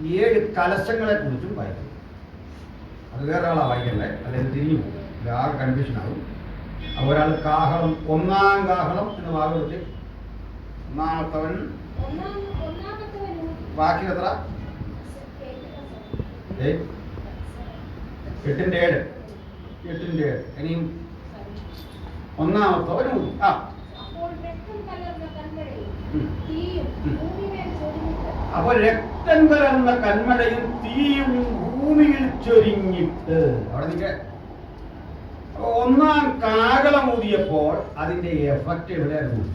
7 കലശങ്ങളെ കുറിച്ചും വായിക്കും. അത് വേറെ ആളാണ് വായിക്കണ്ടേ, അല്ലെങ്കിൽ തിരിഞ്ഞു പോകും, ആകെ കൺഫ്യൂഷനാകും. അപ്പോൾ ഒരാൾ കാഹളം, 1-ാം കാഹളം എന്ന് ഭാഗവത്തിൽ ഒന്നാമത്തവൻ ബാക്കി എത്ര? 8-ന്റെ 7. ഇനിയും ഒന്നാമത്തവൻ ഊതി. അപ്പോൾ രക്തം കലർന്ന കന്മഴയും തീയും ഭൂമിയിൽ ചൊരിഞ്ഞിട്ട് അവിടെ നിൽക്കെ. അപ്പൊ 1-ാം കാഹളം ഊതിയപ്പോൾ അതിന്റെ എഫക്റ്റ് എവിടെയായിരുന്നു?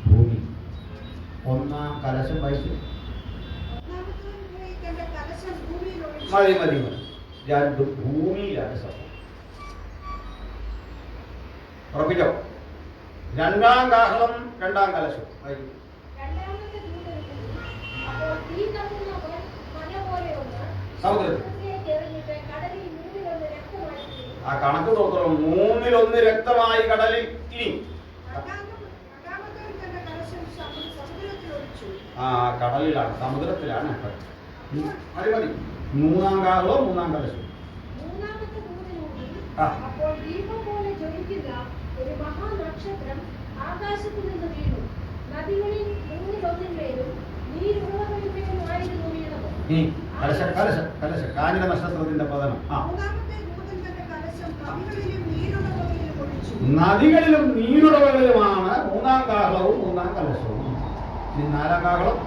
ഭൂമി. 1-ാം കലശം വായിച്ചു. മതി. 2 ഭൂമിയിലാണ് സംഭവം. ഉറപ്പിച്ചോ? 2-ാം കാഹളം 2-ാം കലശം വായിക്കും. സമുദ്രത്തിൽ ആ കണക്ക് നോക്കണം. 1/3 രക്തമായി കടലിൽ. ഇനി കടലിലാണ്, സമുദ്രത്തിലാണ്. മതി. 3-ാം കാഹളവും 3-ാം കലശവും. ഒരു മഹാനക്ഷത്രം ആകാശത്തു നിന്ന് വീണു. നദികളിൽ 3/1 നീരുറവകളിന്മേലുമായിരുന്നു വീണത്. കാഞ്ഞിര നക്ഷത്രത്തിന്റെ പതനം. നദികളിലും നീരുറവകളിലുമാണ് 3-ാം കാഹളവും 3-ാം കലശവും. ഇനി 4-ാം കാഹളം.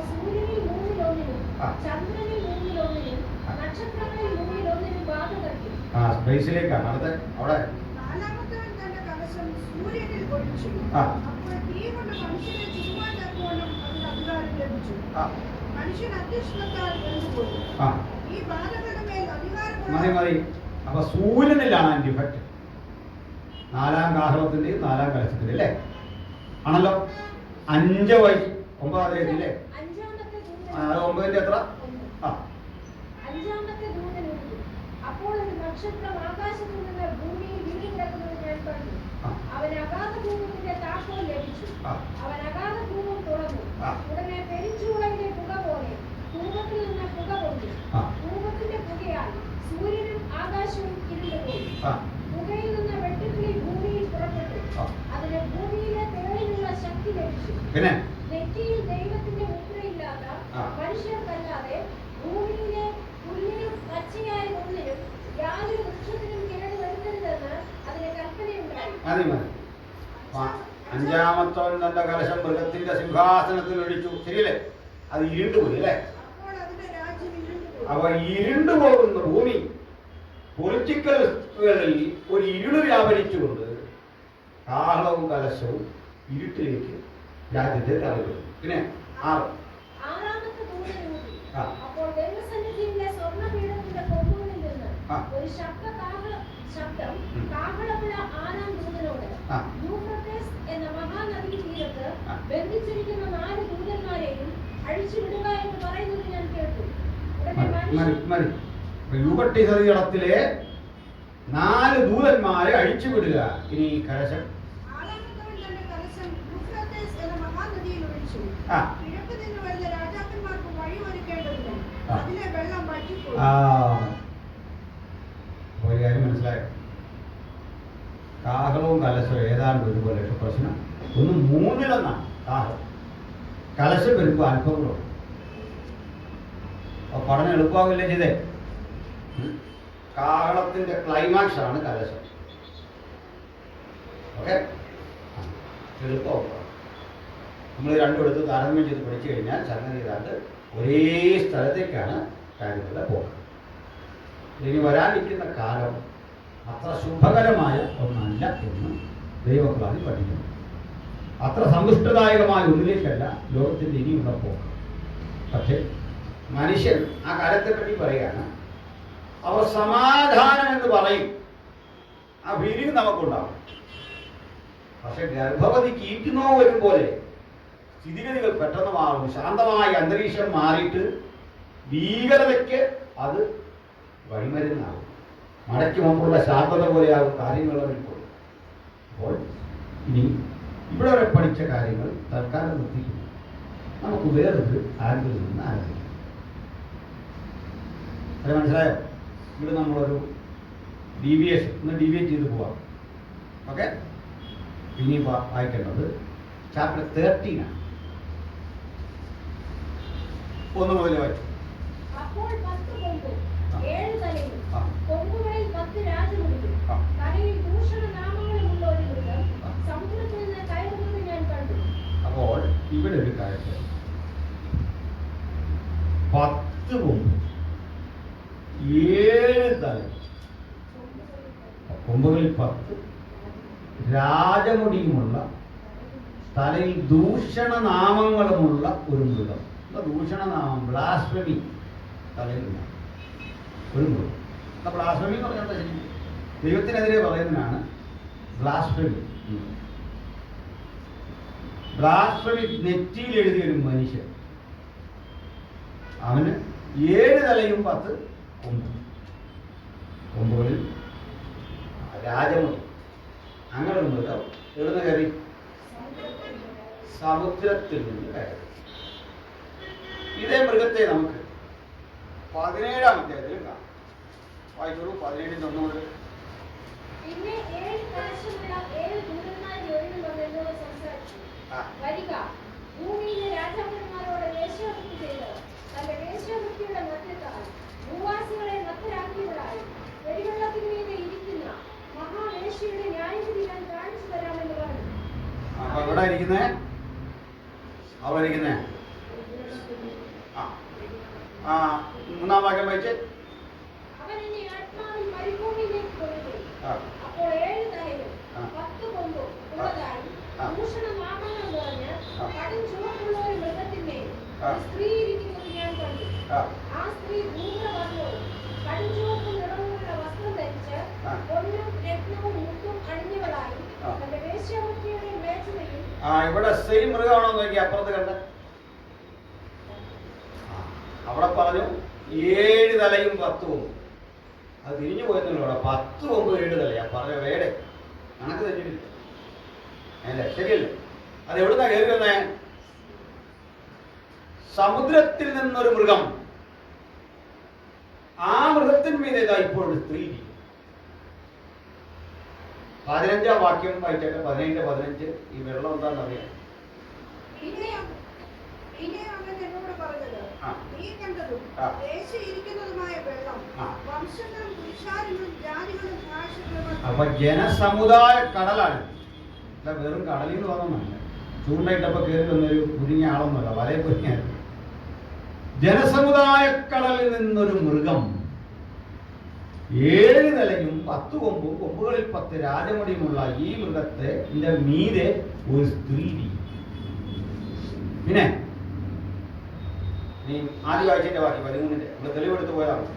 സൂര്യനിൽ 3/1 ചന്ദ്രനിൽ 3/1 നക്ഷത്രങ്ങളിൽ 3/1 ബാധ തട്ടി. സ്പേസിലേക്കാണ് അടുത്ത. അവിടെ മതി. അപ്പൊ സൂര്യനിലാണ് അതിന്റെ ഇഫക്റ്റ്. 4-ാം കാഹളത്തിന്റെയും 4-ാം കലശത്തിന്റെ അല്ലേ ആണല്ലോ. 5 വൈകി 9 അല്ലേ? 9-ന്റെ എത്ര? അഞ്ചാമത്തെ ദൂതൻ ഊതി. അപ്പോൾ ഒരു നക്ഷത്രം ആകാശത്തു നിന്ന് ഭൂമിയിൽ വീണുകിടക്കുന്നത് ഞാൻ കണ്ടു. അവൻ അഗാധഭൂമത്തിന്റെ താക്കോൽ ലഭിച്ചു. അവൻ അഗാധഭൂമം തുറന്നു. ഉടനെ പെരിഞ്ചൂളയിലെ പുക പോലെ ഭൂമത്തിൽ നിന്ന് പുക പൊങ്ങി. ഭൂമത്തിന്റെ പുകയാൽ സൂര്യനും ആകാശവും ഇരുണ്ടുപോയി. പുകയിൽ നിന്ന് വെട്ടുക്കിളി ഭൂമിയിൽ പുറപ്പെട്ടു. അതിന് ഭൂമിയിലെ തേളിനുള്ള ശക്തി ലഭിച്ചു. നെറ്റിയിൽ ദൈവത്തിന്റെ മുദ്രയില്ലാത്ത മനുഷ്യർക്കല്ലാതെ ഭൂമിയിലെ പുല്ലിനും പച്ചയായ ഒന്നിനും യാതൊരു വൃക്ഷത്തിനും കേട് വരുത്തരുതെന്ന് അതിന് കൽപ്പനയുണ്ടായി. 5-ാമത്തവൻ തന്റെ കലശം മൃഗത്തിന്റെ സിംഹാസനത്തിൽ ഒഴിച്ചു. ശരിയല്ലേ? അത് ഇരുണ്ടുപോയി അല്ലേ? അപ്പൊ ഇരുണ്ടുപോകുന്ന ഭൂമി പൊളിറ്റിക്കൽ ഒരു ഇരുള് വ്യാപരിച്ചുകൊണ്ട് കാഹളവും കലശവും ഇരുട്ടിലേക്ക് രാജ്യത്തെ തള്ളിവിടും. പിന്നെ 6. ആറാമത്തെ ദൂതൻ ഊതി. അപ്പോൾ ദൈവസന്നിധിയിലെ സ്വർണ്ണപീഠത്തിന്റെ കൊമ്പുകളിൽ നിന്ന് ഒരു ശബ്ദം കാഹളമുള്ള 6-ാം ദൂതനോട് യൂഫ്രട്ടീസ് എന്ന മഹാനദി തീരത്ത് ബന്ധിച്ചിരിക്കുന്ന 4 ദൂതന്മാരെയും അഴിച്ചുവിടുക എന്ന് പറയുന്നത് ഞാൻ കേട്ടു. യൂഫ്രട്ടീസ് നദീതടത്തിലെ 4 ദൂതന്മാരെ അഴിച്ചുവിടുക. ഇനി കലശം. ഒരു കാര്യം മനസ്സിലായോ? കാഹളവും കലശവും ഏതാണ്ട് ഒരുപോലെ. പ്രശ്നം ഒന്ന് 3-ലാണ് കാഹളം. കലശം വരുമ്പോൾ അനുഭവങ്ങളുണ്ട്. അപ്പൊ പഠനം എളുപ്പമാവില്ല ചെയ്തേ. കാഹളത്തിന്റെ ക്ലൈമാക്സ് ആണ് കലശം. ഓക്കെ, എളുപ്പമാവും. നമ്മൾ രണ്ടും എടുത്ത് താരതമ്യം ചെയ്ത് പഠിച്ചു കഴിഞ്ഞാൽ സംഗതി ഏതാണ്ട് ഒരേ സ്ഥലത്തേക്കാണ് കാര്യങ്ങളുടെ പോക്ക്. ഇനി വരാനിരിക്കുന്ന കാലം അത്ര ശുഭകരമായ ഒന്നല്ല എന്ന് ദൈവക്ലാതി പഠിക്കുന്നു. അത്ര സന്തുഷ്ടദായകമായ ഒന്നിലേക്കല്ല ലോകത്തിൻ്റെ ഇനിയുള്ള പോക്ക്. പക്ഷേ മനുഷ്യൻ ആ കാലത്തെപ്പറ്റി പറയുകയാണ്. അവർ സമാധാനം എന്ന് പറയും. ആ ഫീലിംഗ് നമുക്കുണ്ടാവും. പക്ഷെ ഗർഭവതിക്ക് ഈറ്റുനോ വരും പോലെ സ്ഥിതിഗതികൾ പെട്ടെന്ന് മാറും. ശാന്തമായ അന്തരീക്ഷം മാറിയിട്ട് ഭീകരതയ്ക്ക് അത് വഴിമരുന്നാകും. മടയ്ക്ക് മുമ്പുള്ള ശാന്തത പോലെയാകും കാര്യങ്ങൾ ഇപ്പോൾ. അപ്പോൾ ഇനി ഇവിടെ വരെ പഠിച്ച കാര്യങ്ങൾ തൽക്കാലം നിർത്തിക്കുന്നു. നമുക്ക് വേറൊരു ആംഗിളിൽ നിന്ന് ആരംഭിക്കാം. അത് മനസ്സിലായോ? ഇവിടെ നമ്മളൊരു ഡീവിയേഷൻ ഒന്ന് ഡീവിയേറ്റ് ചെയ്ത് പോവാം. ഓക്കെ, ഇനി വായിക്കേണ്ടത് ചാപ്റ്റർ 13 ആണ്. 1 മുതൽ വായിച്ചു. അപ്പോൾ 10 കൊമ്പും 7 തലയും കൊമ്പുകളിൽ 10 രാജമുടിയും തലയിൽ ദൂഷണനാമങ്ങളുമുള്ള ഒരു മൃഗം സമുദ്രത്തിൽ നിന്ന് കയറുന്നത് ഞാൻ കണ്ടു. അപ്പോൾ ഇവിടെ ഒരു കാര്യം, 10 കൊമ്പ് 7 തല, കൊമ്പുകളിൽ 10 രാജമുടിയുമുള്ള തലയിൽ ദൂഷണനാമങ്ങളുമുള്ള ഒരു മൃഗം. ദൂഷണനാമം, ബ്ലാസ്ഫെമി തലയിലുള്ള ഒരു മൃഗം. ബ്ലാസ്ഫെമി എന്ന് പറഞ്ഞാൽ ശരി ദൈവത്തിനെതിരെ പറയുന്നതിനാണ് ബ്ലാസ്ഫെമി. ബ്ലാസ്ഫെമി നെറ്റിയിൽ എഴുതിയ ഒരു മനുഷ്യൻ, അവന് 7 തലയും 10 കൊമ്പും, കൊമ്പുകളിൽ രാജമുടി. അങ്ങനെ ഒരു മൃഗം എവിടുന്ന് കയറി? സമുദ്രത്തിൽ നിന്ന് കയറി. ഇതേ മൃഗത്തെ നമുക്ക് 17-ാം അധ്യായത്തിൽ കാണാം. വായിച്ചോളൂ, 17-1 മുതൽ. പിന്നെ 7 കലശമുള്ള 7 ദൂതന്മാർ എഴുന്നേറ്റ് എന്നോട് സംസാരിച്ചു. വരിക, ഭൂമിയിലെ രാജാക്കന്മാരോട് വേശ്യാവൃത്തി ചെയ്ത് തന്റെ വേശ്യാവൃത്തിയുടെ മധ്യത്താൽ ഭൂവാസികളെ മത്തരാക്കിയവരായി വെടിവെള്ളത്തിന്മീതെ ഇരിക്കുന്ന മഹാവേശ്യയുടെ ന്യായവിധി ഞാൻ കാണിച്ചു തരാമെന്ന് പറഞ്ഞു. അവിടെ ഇരിക്കുന്നേ മൂന്നാം വാക്യം വായിച്ച്. അവൻ എന്നെ ആത്മാവിൽ മരുഭൂമിയിലേക്ക് കൊണ്ടുപോയി. അപ്പോൾ 7 തലയും 10 കൊമ്പും ഉള്ളതായി ദൂഷണനാമങ്ങൾ നിറഞ്ഞ് കടും ചുവപ്പുള്ള ഒരു മൃഗത്തിന്മേൽ ഒരു സ്ത്രീ ഇരിക്കുന്നത് ഞാൻ കണ്ടു. ആ സ്ത്രീ ധൂമ്രവർണ്ണവും കടും ചുവപ്പും നിറമുള്ള വസ്ത്രം ധരിച്ച് പൊന്നും രത്നവും മുത്തും അണിഞ്ഞവളായി തന്റെ വേശ്യാവൃത്തിയുടെ മേച്ചതയും. ഇവിടെ സെയിം മൃഗമാണോ നോക്കി അപ്പുറത്ത് കണ്ട. അവിടെ പറഞ്ഞു 7 തലയും 10 കൊമ്പും. അത് തിരിഞ്ഞു പോയെന്നല്ലോ. അവിടെ 10 കൊമ്പ് 7 തലയാ പറഞ്ഞ വേടെ കണക്ക് തെറ്റിട്ടില്ല. അല്ലേ? ശരിയല്ലേ? അത് എവിടുന്നാ കയറി വന്നേ? സമുദ്രത്തിൽ നിന്നൊരു മൃഗം. ആ മൃഗത്തിന്മീതെ ഇപ്പോഴും സ്ത്രീ. 15-ാം വാക്യം വായിച്ചൊക്കെ 17-15 ഈ വെള്ളം എന്താണെന്ന് അറിയാം. പിന്നെ അവൻ എന്നോട് പറഞ്ഞത്, നീ കണ്ടതും ദേശിരിക്കുന്നതുമായ വെള്ളം വംശങ്ങളും പുരുഷാരങ്ങളും ജാതികളും ഭാഷകളും. അപ്പൊ ജനസമുദായ കടലാണ്. വെറും കടലിൽ നിന്ന് വന്നൊന്നല്ല. ചൂണ്ടയിട്ടപ്പോ കയറി വന്നൊരു കുരുങ്ങിയ ആളൊന്നുമല്ല, വലയെ കുരുങ്ങിയായിരുന്നു. ജനസമുദായ കടലിൽ നിന്നൊരു മൃഗം 7 തലയും 10 കൊമ്പും കൊമ്പുകളിൽ 10 രാജമുടിയുമുള്ള ഈ മൃഗത്തെ ഇതിന്റെ മീതെ ഒരു സ്ത്രീ. പിന്നെ നീ ആദ്യ ആഴ്ചന്റെ ബാക്കി 13-ന്റെ നമ്മൾ തെളിവെടുത്ത് പോയതാണ്.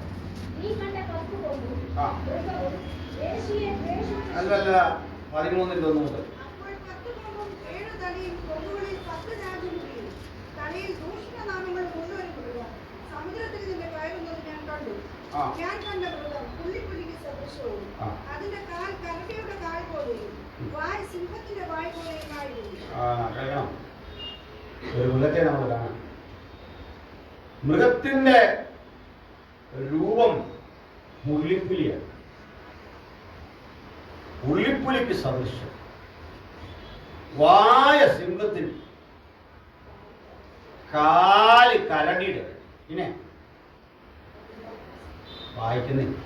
അല്ലല്ല 13-ന്റെ 1 മുതൽ. ഞാൻ കണ്ട മൃഗം പുള്ളിപ്പുലിക്ക് സദൃശവും അതിന്റെ കാൽ കരടിയുടെ കാൽ പോലെയും വായ് സിംഹത്തിന്റെ വായ് പോലെയും ആയിരുന്നു. ഒരു മൃഗത്തെ നമ്മൾ കാണാം. മൃഗത്തിന്റെ രൂപം പുള്ളിപ്പുലിയാണ്. പുള്ളിപ്പുലിക്ക് സദൃശം, വായ സിംഹത്തിന്, കാല് കരടിയുടെ. പിന്നെ വായിക്കുന്നില്ല.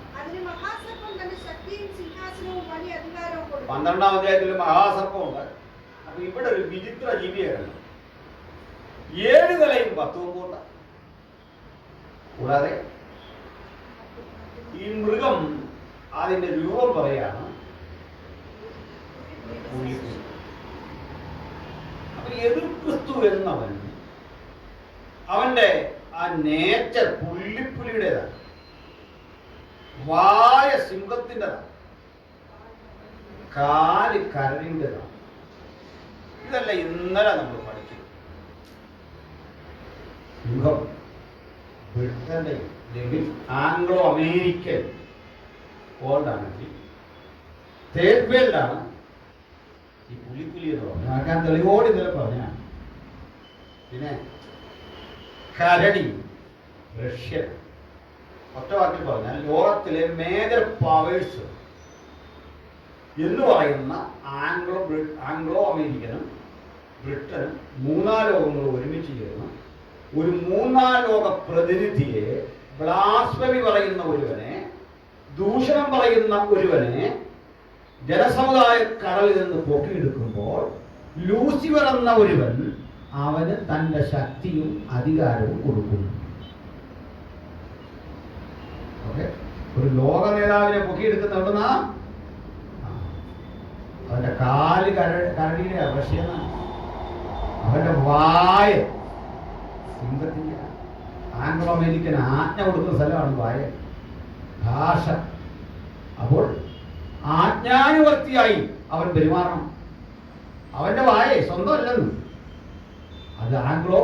12-ാം അധ്യായത്തിൽ മഹാസർപ്പമുണ്ട്. അപ്പൊ ഇവിടെ ഒരു വിചിത്ര ജീവിയാണ്. 7 തലയും 10 കൊമ്പുണ്ട്. കൂടാതെ ഈ മൃഗം അതിന്റെ രൂപം പറയാണ് പുള്ളിപ്പുലി. അപ്പൊ എതിർ ക്രിസ്തു എന്നവൻ അവന്റെ ആ നേച്ചർ പുള്ളിപ്പുലിയുടേതാണ്, വായ സിംഹത്തിൻ്റെതാണ്, കാല് കരടിൻ്റെതാണ്. ഇതല്ല ഇന്നലെ നമ്മൾ പഠിച്ചത്. സിംഹം ബ്രിട്ടന്റെ അല്ലെങ്കിൽ ആംഗ്ലോ അമേരിക്കൻ വേൾഡാണെങ്കിൽ തേർഡ് വേൾഡാണ് ഈ പുലിപ്പുലി എന്ന് പറഞ്ഞത്. ഞാൻ തെളിവോട് ഇന്നലെ പറഞ്ഞാണ്. പിന്നെ കരടി റഷ്യ. ഒറ്റ വാക്കിൽ പറഞ്ഞാൽ ലോകത്തിലെ മേജർ പവേഴ്സ് എന്ന് പറയുന്ന ആംഗ്ലോ അമേരിക്കനും ബ്രിട്ടനും മൂന്നാം ലോകങ്ങളും ഒരുമിച്ച് ചേർന്ന് ഒരു മൂന്നാം ലോക പ്രതിനിധിയെ, ബ്ലാസ്ഫമി പറയുന്ന ഒരുവനെ, ദൂഷണം പറയുന്ന ഒരുവനെ ജനസമുദായ കടലിൽ നിന്ന് പൊക്കിയെടുക്കുമ്പോൾ ലൂസിഫർ എന്ന ഒരുവൻ അവന് തൻ്റെ ശക്തിയും അധികാരവും കൊടുക്കുന്നു. ഓക്കെ, ഒരു ലോക നേതാവിനെ പൊക്കിയെടുക്കുന്ന എവിടുന്നാ? അവന്റെ കാല് കരടിയുടെ റഷ്യന്നാണ്. അവന്റെ വായ സിംഹത്തിന്റെ. ആംഗ്ലോ അമേരിക്കൻ ആജ്ഞ കൊടുക്കുന്ന സ്ഥലമാണ് വായ, ഭാഷ. അപ്പോൾ ആജ്ഞാനുവർത്തിയായി അവൻ പെരുമാറണം. അവന്റെ വായ സ്വന്തമല്ലെന്ന്, അത് ആംഗ്ലോ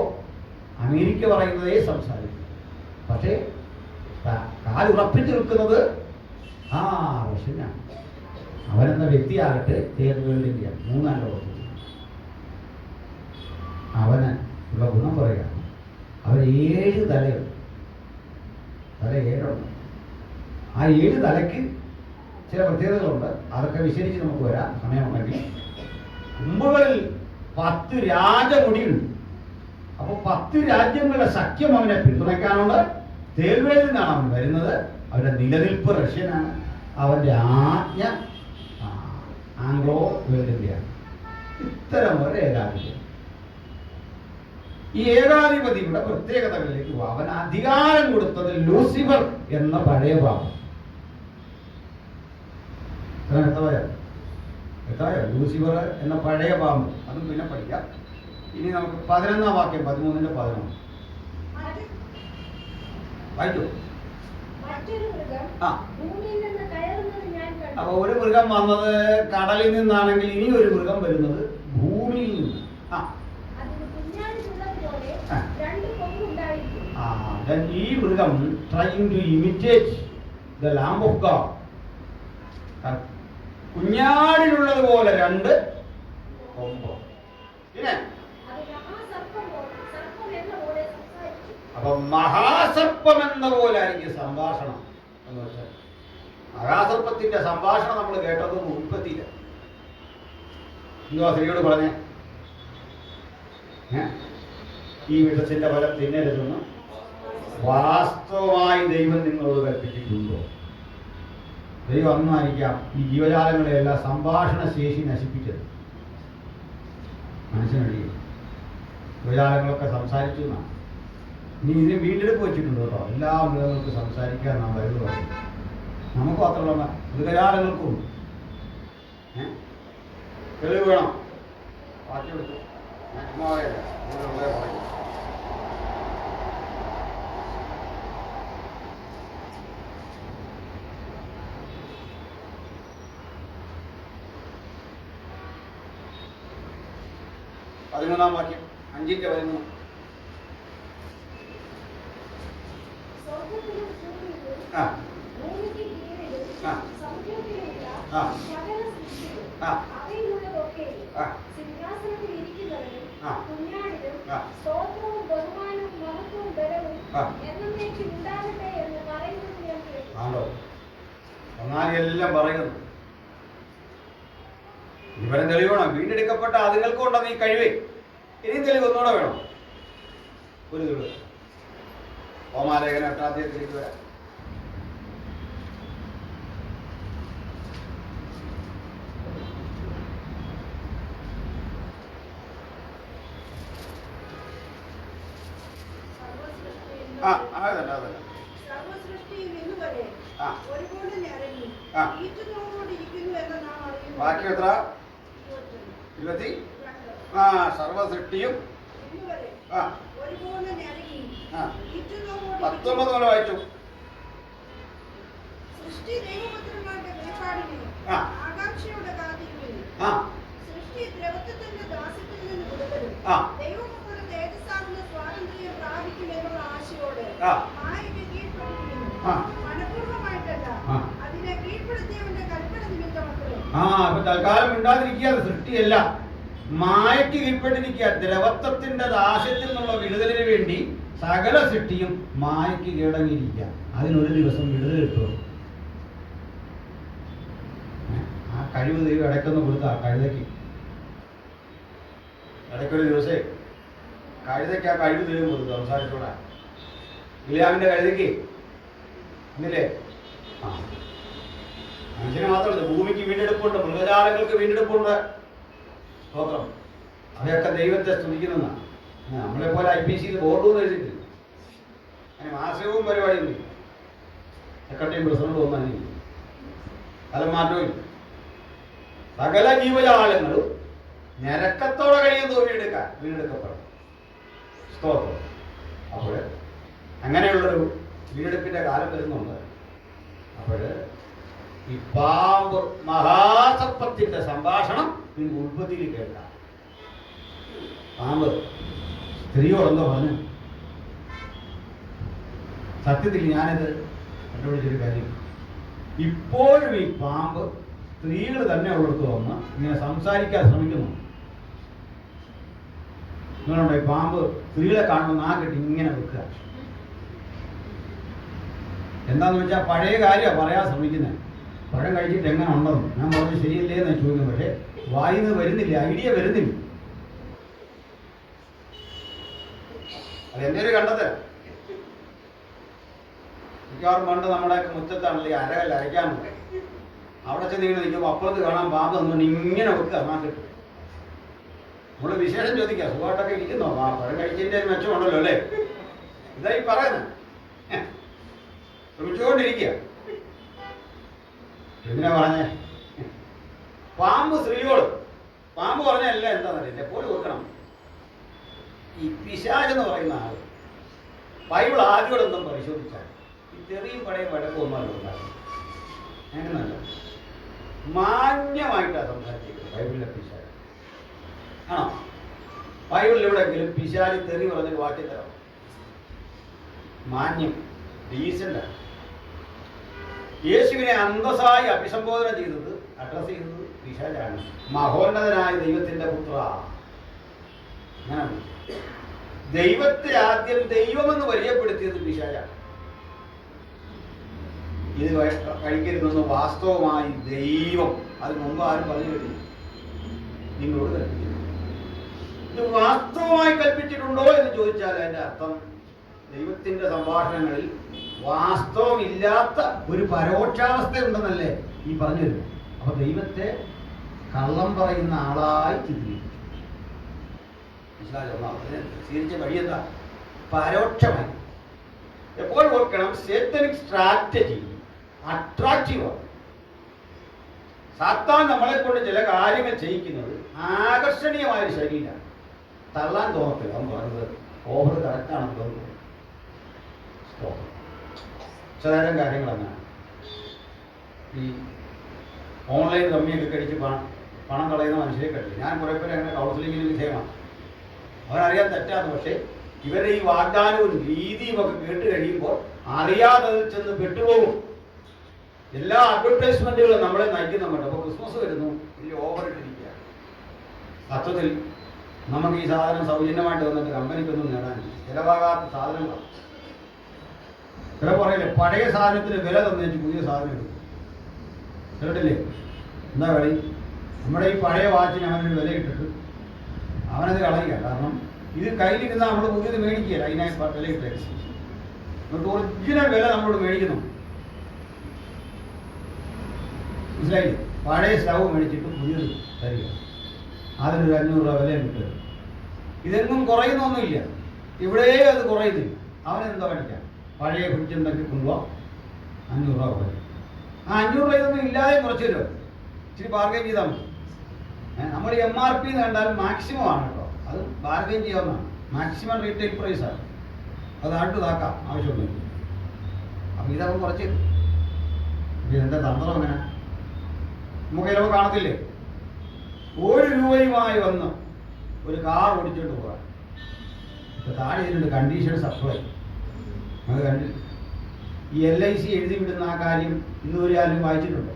അമേരിക്ക പറയുന്നതേ സംസാരിക്കും. പക്ഷേ കാലുറപ്പിച്ച് നിൽക്കുന്നത് റഷ്യനാണ്. അവനെന്ന വ്യക്തിയാകട്ടെ തേർഡ് വേൾഡ് ഇന്ത്യ, മൂന്നാം ലോകത്തിൽ. അവന് ഉള്ള ഗുണം പറയുക, അവന് 7 തലയുണ്ട്. തല 7ഉണ്ട്. ആ 7 തലയ്ക്ക് ചില പ്രത്യേകതകളുണ്ട്. അതൊക്കെ വിശദീകരിച്ച് നമുക്ക് വരാം സമയമുണ്ടെങ്കിൽ. കുമ്പുകളിൽ 10 രാജമുടിയുണ്ട്. അപ്പോൾ 10 രാജ്യങ്ങളുടെ സഖ്യം അവനെ പിന്തുണയ്ക്കാനുണ്ട്. തേർവേളിൽ നിന്നാണ് അവൻ വരുന്നത്. അവന്റെ നിലനിൽപ്പ് റഷ്യനാണ്. അവന്റെ ആജ്ഞ ആംഗ്ലോ വേൾഡ് ഇന്ത്യയാണ്. ഇത്തരം ഒരു ഏകാധിപത്യം. ഈ ഏകാധിപതിയുടെ പ്രത്യേകതകളിലേക്ക് പോവാം. അവൻ അധികാരം കൊടുത്തത് ലൂസിഫർ എന്ന പഴയ പാപം. എത്രയോ ലൂസിഫർ എന്ന പഴയ പാമ്പ്, അതും പിന്നെ പഠിക്കാം. ഇനി നമുക്ക് 11-ാം വാക്യം, 13-ന്റെ 11 വായിക്കോ. അപ്പൊ ഒരു മൃഗം വന്നത് കടലിൽ നിന്നാണെങ്കിൽ ഇനി ഒരു മൃഗം വരുന്നത് ഭൂമിയിൽ നിന്ന്. ഈ മൃഗം trying to imitate the lamb of God. കുഞ്ഞാടിനുള്ളത് പോലെ 2 കൊമ്പ്. പിന്നെ അപ്പൊ മഹാസർപ്പം എന്ന പോലെ ആയിരിക്കും സംഭാഷണം എന്ന് വെച്ചാൽ. മഹാസർപ്പത്തിന്റെ സംഭാഷണം നമ്മൾ കേട്ടതൊന്നും ഉൽപ്പത്തിയില്ല. എന്തുവാ സ്ത്രീയോട് പറഞ്ഞേ? ഈ വിഷത്തിന്റെ ഫലം തിന്നരുതെന്ന് വാസ്തവമായി ദൈവം നിങ്ങളോട് കൽപ്പിച്ചിട്ടുണ്ടോ? ദൈവം അന്നായിരിക്കാം ഈ ജീവജാലങ്ങളെയെല്ലാം സംഭാഷണ ശേഷി നശിപ്പിച്ചത്. മനുഷ്യനടിയും ജീവജാലങ്ങളൊക്കെ സംസാരിച്ചു എന്നാണ്. ഇനി ഇതിന് വീണ്ടെടുപ്പ് വെച്ചിട്ടുണ്ട് കേട്ടോ. എല്ലാ മൃഗങ്ങൾക്കും സംസാരിക്കാൻ നാം ബൈബിൾ പറയും. നമുക്ക് മാത്രമല്ല മൃഗജാലങ്ങൾക്കും തെളിവ് വേണം. വാക്യം എടുത്തു. ഞാൻ ചുമ്മാ പറയല്ല, പറയും. പതിമൂന്നാം വാക്യം, 5-13. എല്ലാം പറയുന്നു. ഇവരെ തെളിവണം. വീണ്ടെടുക്കപ്പെട്ട അതുങ്ങൾക്ക് ഉണ്ടെന്ന് ഈ കഴിവേ. ഇനിയും തെളിവ് ഒന്നുകൂടെ വേണം. ഒരു തെളിവ് റോമാലേഖനം 8-ാം അധ്യായത്തിലേക്ക് വരാം. ബാക്കി എത്ര? 20. സർവസൃഷ്ടിയും 19 പോലെ വായിച്ചു. അപ്പൊ തൽക്കാലം ഉണ്ടാതിരിക്കുക. സൃഷ്ടിയല്ല, മായയ്ക്ക് കീഴ്പ്പെട്ടിരിക്കുക. ദ്രവത്വത്തിന്റെ ദാസ്യത്തിൽ നിന്നുള്ള വിടുതലിന് വേണ്ടി സകല സൃഷ്ടിയും മായയ്ക്ക് കീഴടങ്ങിയിരിക്കുക. അതിനൊരു ദിവസം വിടുതൽ കിട്ടും. ആ കഴിവ് ദൈവം ഇടയ്ക്കൊന്ന് കൊടുത്ത കഴുതയ്ക്ക്. ഇടയ്ക്കൊരു ദിവസേ കഴുതയ്ക്ക് ആ കഴിവ് ദൈവം കൊടുത്തു. സംസാരിച്ചോടാ ഇലിയാമിന്റെ കഴുതയ്ക്ക് ഇന്നില്ലേ? ആ മനുഷ്യന് മാത്രമല്ല, ഭൂമിക്ക് വീണ്ടെടുപ്പുണ്ട്, മൃഗജാലങ്ങൾക്ക് വീണ്ടെടുപ്പുണ്ട്. സ്തോത്രം. അവയൊക്കെ ദൈവത്തെ സ്തുതിക്കുന്നതാണ്. നമ്മളെ പോലെ IPC ബോർഡൊന്നും എഴുതിയിട്ടില്ല. അങ്ങനെ മാസവും പരിപാടിയൊന്നുമില്ല. സെക്രട്ടറിയും പ്രസിഡന്റും ഒന്നും അതിനില്ല. കാലം മാറ്റവും. സകല ജീവജാലങ്ങളും ഞരക്കത്തോടെ കഴിയുന്നു വീണ്ടെടുക്കപ്പെടും. സ്തോത്രം. അപ്പോൾ അങ്ങനെയുള്ളൊരു വീണ്ടെടുപ്പിന്റെ കാലം വരുന്നുണ്ട്. അപ്പോൾ ഈ പാമ്പ് മഹാസർപ്പത്തിന്റെ സംഭാഷണം നിങ്ങൾക്ക് ഉൽപ്പത്തിയിൽ കേൾക്കാം. പാമ്പ് സ്ത്രീയോടെന്തോ പറഞ്ഞു. സത്യത്തിൽ ഞാനിത് കണ്ടുപിടിച്ചൊരു കാര്യം, ഇപ്പോഴും ഈ പാമ്പ് സ്ത്രീകൾ തന്നെ ഉള്ളിടത്ത് വന്ന് ഇങ്ങനെ സംസാരിക്കാൻ ശ്രമിക്കുന്നു. നിങ്ങളുണ്ടോ ഈ പാമ്പ് സ്ത്രീകളെ കാണുമ്പോൾ നാക്കിട്ട് ഇങ്ങനെ വെക്കുക? എന്താന്ന് വെച്ചാൽ പഴയ കാര്യമാണ് പറയാൻ ശ്രമിക്കുന്നത്. പഴം കഴിച്ചിട്ട് എങ്ങനെ ഉണ്ടെന്ന് ഞാൻ പറഞ്ഞു ശരിയല്ലേ എന്ന് ചോദിക്കും. പക്ഷേ വായിന്ന് വരുന്നില്ല, ഐഡിയ വരുന്നില്ല. അത് എൻ്റെ ഒരു കണ്ടെത്തൽ. മിക്കവാറും പണ്ട് നമ്മുടെയൊക്കെ മുറ്റത്താണല്ലേ അരകല്ല അരയ്ക്കാനുണ്ട്. അവിടെ ചെന്ന് ഇങ്ങനെ നിൽക്കുമ്പോൾ അപ്പുറത്ത് കാണാൻ പാമ്പ് തന്നുകൊണ്ട് ഇങ്ങനെ വെക്കുക നാട്ടിട്ട്. നമ്മൾ വിശേഷം ചോദിക്കുക, സുഖമായിട്ടൊക്കെ ഇരിക്കുന്നോ? പഴം കഴിച്ചതിൻ്റെ മെച്ചമുണ്ടല്ലോ അല്ലേ? ഇതായി പറയുന്നത്. ശ്രമിച്ചുകൊണ്ടിരിക്കുക. എന്തിനാ പറഞ്ഞേ? പാമ്പ് സ്ത്രീയോട്. പാമ്പ് പറഞ്ഞല്ല എന്താണെന്നറിയില്ല. എപ്പോഴും ഓർക്കണം, ഈ പിശാചെന്ന് പറയുന്ന ആൾ ബൈബിൾ ആദ്യോടൊന്നും പരിശോധിച്ചാൽ ഈ ചെറിയും പടയും വഴക്കൊന്നും ഉണ്ടാകും. അങ്ങനല്ല, മാന്യമായിട്ടാണ് സംസാരിച്ചിരിക്കുന്നത് ബൈബിളിലെ പിശാച്. ആണോ? ബൈബിളിൽ എവിടെയെങ്കിലും പിശാച് തെറി പറഞ്ഞൊരു വാക്യം തരാം? മാന്യം, ഡീസൻ്റാണ്. യേശുവിനെ അന്തസ്സായി അഭിസംബോധന ചെയ്തത്, അഡ്രസ് ചെയ്തത് പിശാചാണ്. മഹോന്നതനായ ദൈവത്തിന്റെ പുത്ര. ദൈവത്തെ ആദ്യം ദൈവമെന്ന് പരിചയപ്പെടുത്തിയത് പിശാചാണ്. ഇത് കഴിക്കരുതെന്ന് വാസ്തവമായി ദൈവം അതിന് മുമ്പ് ആരും പറഞ്ഞു കഴിഞ്ഞു. നിങ്ങളോട് കൽപ്പിച്ചു. ഇത് വാസ്തവമായി കൽപ്പിച്ചിട്ടുണ്ടോ എന്ന് ചോദിച്ചാൽ അതിന്റെ അർത്ഥം ദൈവത്തിന്റെ സംഭാഷണങ്ങളിൽ വാസ്തവമില്ലാത്ത ഒരു പരോക്ഷാവസ്ഥ ഉണ്ടെന്നല്ലേ ഈ പറഞ്ഞു വരുന്നത്. അപ്പൊ ദൈവത്തെ കള്ളം പറയുന്ന ആളായി ചിത്രീകരിച്ചു. സ്വീകരിച്ച വഴിയെന്താ? പരോക്ഷമായി. എപ്പോൾ ഓർക്കണം, സേത്തനിക് സ്ട്രാറ്റജി അട്രാക്റ്റീവാണ്. സാത്താൻ നമ്മളെ കൊണ്ട് ചില കാര്യങ്ങൾ ചെയ്യിക്കുന്നത് ആകർഷണീയമായ ഒരു ശൈലിയിലാണ്. തള്ളാൻ തോന്നത്തില്ല. അവൻ പറഞ്ഞത് ഓവർ കറക്റ്റാണെന്ന് തോന്നുന്നു. ചിലതരം കാര്യങ്ങൾ അങ്ങനെ ഈ ഓൺലൈൻ കമ്മിയൊക്കെ കഴിച്ച് പണം കളയുന്ന മനുഷ്യരെ കഴിച്ചു. ഞാൻ കുറേ പേര് അങ്ങനെ കൗൺസിലിങ്ങിന് വിധേയമാണ്. അവരറിയാൻ തെറ്റാന്ന്. പക്ഷേ ഇവരുടെ ഈ വാഗ്ദാനവും രീതിയും ഒക്കെ കേട്ട് കഴിയുമ്പോൾ അറിയാതെ ചെന്ന് പെട്ടുപോകും. എല്ലാ അഡ്വർടൈസ്മെന്റുകളും നമ്മളെ നയിക്കുന്നുണ്ട്. അപ്പോൾ ക്രിസ്മസ് വരുന്നു, വലിയ ഓവറിട്ടിരിക്കുക. തത്വത്തിൽ നമുക്ക് ഈ സാധനം സൗജന്യമായിട്ട് വന്നിട്ട് കമ്പനിക്കൊന്നും നേടാൻ ചിലവാകാത്ത സാധനങ്ങളാണ്. ചില പറയില്ലേ, പഴയ സാധനത്തിന് വില തന്നേച്ച് പുതിയ സാധനം എടുക്കും. കേട്ടില്ലേ? എന്താ കളി? നമ്മുടെ ഈ പഴയ വാച്ചിന് അവനൊരു വില ഇട്ടിട്ട് അവനത് കളയുക. കാരണം ഇത് കയ്യിലിരുന്നാൽ നമ്മൾ പുതിയത് മേടിക്കുകയല്ല, അതിനായി വില ഇട്ടേ. എന്നിട്ട് ഒറിജിനൽ വില നമ്മളോട് മേടിക്കുന്നു. മനസ്സിലായില്ലേ? പഴയ സ്റ്റവ് മേടിച്ചിട്ട് പുതിയത് തരിക. അതിനൊരു 500 രൂപ വിലയും കിട്ടുക. ഇതെങ്ങും കുറയുന്നൊന്നുമില്ല. ഇവിടെ അത് കുറയുന്നില്ല. അവനെന്താ മേടിക്കാം? പഴയ ഫ്രിഡ്ജ് ഉണ്ടാക്കി കൊണ്ടുപോകാം, 500 രൂപ കുറയും. ആ 500 രൂപ ഇതൊന്നും ഇല്ലാതെ കുറച്ച് തരുമോ? ഇച്ചിരി ബാർഗൈൻ ചെയ്താൽ മതി. നമ്മൾ MRP എന്ന് കണ്ടാലും മാക്സിമം ആണ് കേട്ടോ. അത് ബാർഗൈൻ ചെയ്യാവുന്നതാണ്. മാക്സിമം റീറ്റെയിൽ പ്രൈസാണ്. അത് അടുത്തതാക്കാം, ആവശ്യമൊന്നുമില്ല. അപ്പം ഇതവൻ കുറച്ച് എന്താ തന്ത്രം അങ്ങനെ? നമുക്ക് ചിലപ്പോൾ കാണത്തില്ലേ, 1 രൂപയുമായി വന്ന് ഒരു കാർ ഓടിച്ചോണ്ട് പോകാം. ഇപ്പം താഴെ ഇതിനുണ്ട് കണ്ടീഷൻ സപ്ലൈ. അത് കണ്ടില്ല. ഈ LIC എഴുതി വിടുന്ന ആ കാര്യം ഇന്നുവരെ ആരും വായിച്ചിട്ടുണ്ടോ?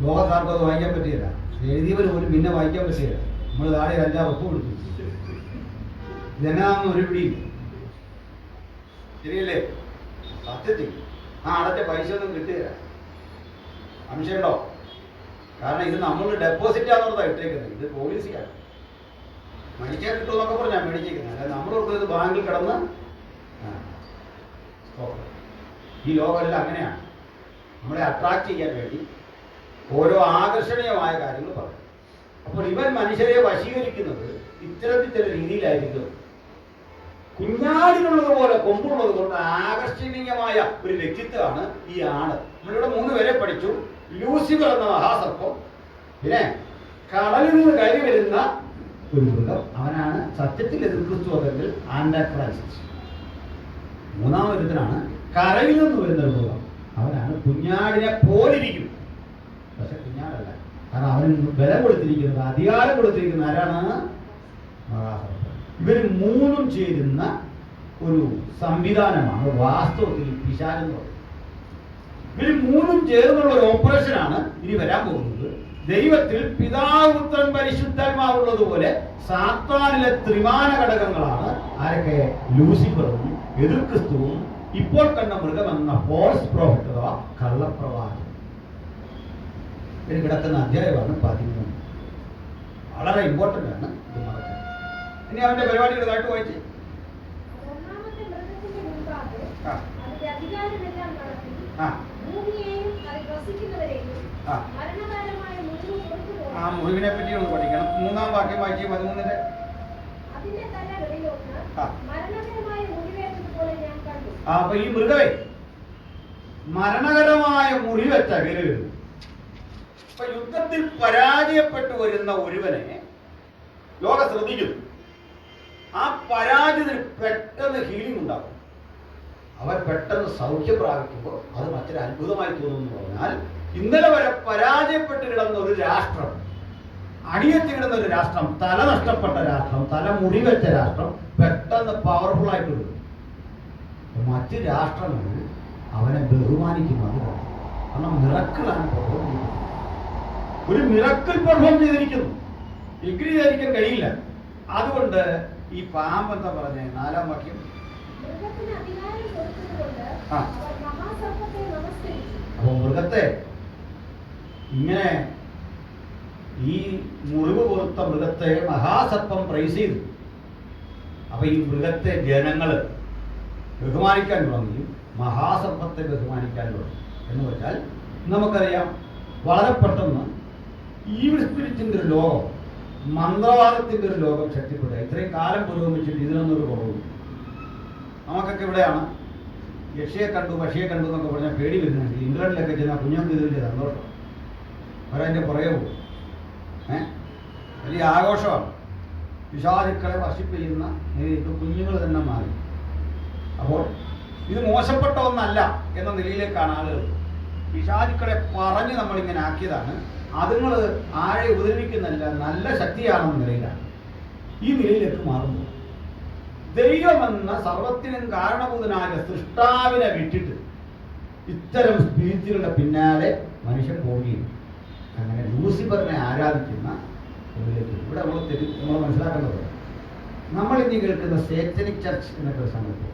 ലോകത്താർക്കും അത് വായിക്കാൻ പറ്റിയില്ല. എഴുതിയവർ പോലും പിന്നെ വായിക്കാൻ പറ്റിയില്ല. നമ്മൾ താഴെ 5-6 ഒപ്പ് കൊടുത്തു. ഇതെന്നാന്ന് ഒരു പിടിയില്ല. ശരിയല്ലേ? സത്യത്തിൽ ആ അടച്ച പൈസ ഒന്നും കിട്ടുക സംശയമുണ്ടോ? കാരണം ഇത് നമ്മൾ ഡെപ്പോസിറ്റ് ആണെന്നുള്ളതാണ് ഇട്ടേക്കുന്നത്. ഇത് പോളിസിയാണ്. മേടിക്കാൻ കിട്ടുമെന്നൊക്കെ പറഞ്ഞാൽ മേടിച്ചേക്കുന്നത്. അല്ല നമ്മൾ കൊടുത്തത് ബാങ്കിൽ കിടന്ന് ഈ ലോകമെല്ലാം അങ്ങനെയാണ്. നമ്മളെ അട്രാക്ട് ചെയ്യാൻ വേണ്ടി ഓരോ ആകർഷണീയമായ കാര്യങ്ങൾ പറയും. അപ്പോൾ ഇവൻ മനുഷ്യരെ വശീകരിക്കുന്നത് ഇത്തരത്തിൽ ചില രീതിയിലായിരിക്കും. കുഞ്ഞാടിനുള്ളതുപോലെ കൊമ്പുള്ളത് കൊണ്ട് ആകർഷണീയമായ ഒരു വ്യക്തിത്വമാണ് ഈ ആണ്. നമ്മളിവിടെ 3 പേരെ പഠിച്ചു. ലൂസിഫർ എന്ന മഹാസർപ്പം, പിന്നെ കടലിൽ നിന്ന് കയറി വരുന്ന ഒരു മൃഗം, അവനാണ് സത്യത്തിൽ എതിർക്രിസ്തു അല്ലെങ്കിൽ ആൻറ്റാക്രൈസ്റ്റ്. 3-ാമതൊരുത്തനാണ് കരയിൽ നിന്ന് വരുന്ന ഒരു മൃഗം, അവനാണ് കുഞ്ഞാടിനെ പോലിരിക്കും, പക്ഷെ കുഞ്ഞാടല്ല. കാരണം അവന് ബലം കൊടുത്തിരിക്കുന്നത്, അധികാരം കൊടുത്തിരിക്കുന്ന ആരാണ്? മഹാസർപ്പം. ഇവർ 3ഉം ചേരുന്ന ഒരു സംവിധാനമാണ് വാസ്തവത്തിൽ പിശാചെന്ന് പറയുന്നത്. ഇവർ 3ഉം ചേർന്നുള്ള ഒരു ഓപ്പറേഷനാണ് ഇനി വരാൻ പോകുന്നത്. ദൈവത്തിൽ പിതാവ്, പുത്രൻ, പരിശുദ്ധാത്മാവുള്ളതുപോലെ സാത്താനിലെ ത്രിമാന ഘടകങ്ങളാണ് ആരൊക്കെ? ലൂസിഫറും എതിർക്രിസ്തുവും ഇപ്പോൾ കണ്ട മൃഗമെന്ന ഫോൾസ് പ്രോഫറ്റ് അഥവാ കള്ളപ്രവാചകൻ. ഇതിൽ കിടക്കുന്ന അധ്യായമാണ് 13. വളരെ ഇമ്പോർട്ടൻ്റ് ആണ്. ഇത് മറക്കാൻ. ഇനി അവന്റെ പരിപാടികളായിട്ട് വായിച്ച് ആ മുറിവിനെ പറ്റി ഒന്ന് പഠിക്കണം. 3-ാം വാക്യം വായിച്ച് 13-ന്റെ. അപ്പൊ ഈ മൃഗമേ മരണകരമായ മുറിവെച്ച വിരൽ. അപ്പൊ യുദ്ധത്തിൽ പരാജയപ്പെട്ടു വരുന്ന ഒരുവനെ ലോകം ശ്രദ്ധിക്കുന്നു. ആ പരാജയത്തിന് പെട്ടെന്ന് ഹീലിംഗ് ഉണ്ടാകും. അവൻ പെട്ടെന്ന് സൗഖ്യം പ്രാപിക്കുമ്പോൾ അത് മറ്റൊരു അത്ഭുതമായി തോന്നുന്നു. പറഞ്ഞാൽ ഇന്നലെ വരെ പരാജയപ്പെട്ട് കിടന്ന ഒരു രാഷ്ട്രം, അടിയറ്റ് കിടന്ന ഒരു രാഷ്ട്രം, തല നഷ്ടപ്പെട്ട രാഷ്ട്രം, തല മുറിവെച്ച രാഷ്ട്രം പെട്ടെന്ന് പവർഫുൾ ആയിട്ട് വരും. മറ്റ് രാഷ്ട്രങ്ങൾ അവനെ ബഹുമാനിക്കുന്നു. കാരണം മിറക്കിളാണ് പെർഫോം ചെയ്യുന്നത്. ഒരു മിറക്കിൾ പെർഫോം ചെയ്തിരിക്കുന്നു. ഡിഗ്രി ചെയ്തിരിക്കാൻ കഴിയില്ല. അതുകൊണ്ട് ഈ പാമ്പെന്താ പറഞ്ഞ 4-ാം വാക്യം, അപ്പൊ മൃഗത്തെ ഇങ്ങനെ ഈ മുറിവ് കൊടുത്ത മൃഗത്തെ മഹാസർപ്പം പ്രൈസ് ചെയ്തു. അപ്പൊ ഈ മൃഗത്തെ ജനങ്ങൾ ബഹുമാനിക്കാൻ തുടങ്ങി, മഹാസർപ്പത്തെ ബഹുമാനിക്കാൻ തുടങ്ങി. എന്ന് വെച്ചാൽ നമുക്കറിയാം, വളരെ പെട്ടെന്ന് ഈവിൾ സ്പിരിറ്റിന്റെ ഒരു ലോകം, മന്ത്രവാദത്തിന്റെ ഒരു ലോകം ശക്തിപ്പെടുക. ഇത്രയും കാലം പുരോഗമിച്ചിട്ട് ഇതിനൊന്നൊരു കുറവ്. നമുക്കൊക്കെ ഇവിടെയാണ് യക്ഷിയെ കണ്ടു, പക്ഷിയെ കണ്ടു എന്നൊക്കെ പറഞ്ഞാൽ പേടി വരുന്നുണ്ട്. ഇംഗ്ലണ്ടിലൊക്കെ ചെന്നാൽ കുഞ്ഞുങ്ങൾക്ക് ഇതിൻ്റെ സന്തോഷം, അവരതിൻ്റെ പുറകെ പോകും. വലിയ ആഘോഷമാണ്. പിശാചുക്കളെ വർഷിപ്പ് ചെയ്യുന്ന കുഞ്ഞുങ്ങൾ തന്നെ മാറി. അപ്പോൾ ഇത് മോശപ്പെട്ട ഒന്നല്ല എന്ന നിലയിലേക്കാണ് ആളുകൾ. പിശാചുക്കളെ പറഞ്ഞ് നമ്മളിങ്ങനെ ആക്കിയതാണ്. അതുങ്ങൾ ആരെ ഉപദ്രവിക്കുന്നില്ല, നല്ല ശക്തിയാണെന്ന നിലയിലാണ്. ഈ നിലയിലേക്ക് മാറുമ്പോൾ ദൈവമെന്ന സർവത്തിനും കാരണഭൂതനായ സൃഷ്ടാവിനെ വിട്ടിട്ട് ഇത്തരം സ്പിരിറ്റുകളുടെ പിന്നാലെ മനുഷ്യൻ പോവുകയും അങ്ങനെ ലൂസിഫറിനെ ആരാധിക്കുന്ന ഒന്നിലേക്ക്. ഇവിടെ നമ്മൾ മനസ്സിലാക്കേണ്ടത്, നമ്മൾ ഇനി കേൾക്കുന്ന സേറ്റനിക് ചർച്ച് എന്നൊക്കെ ഒരു സംഗതി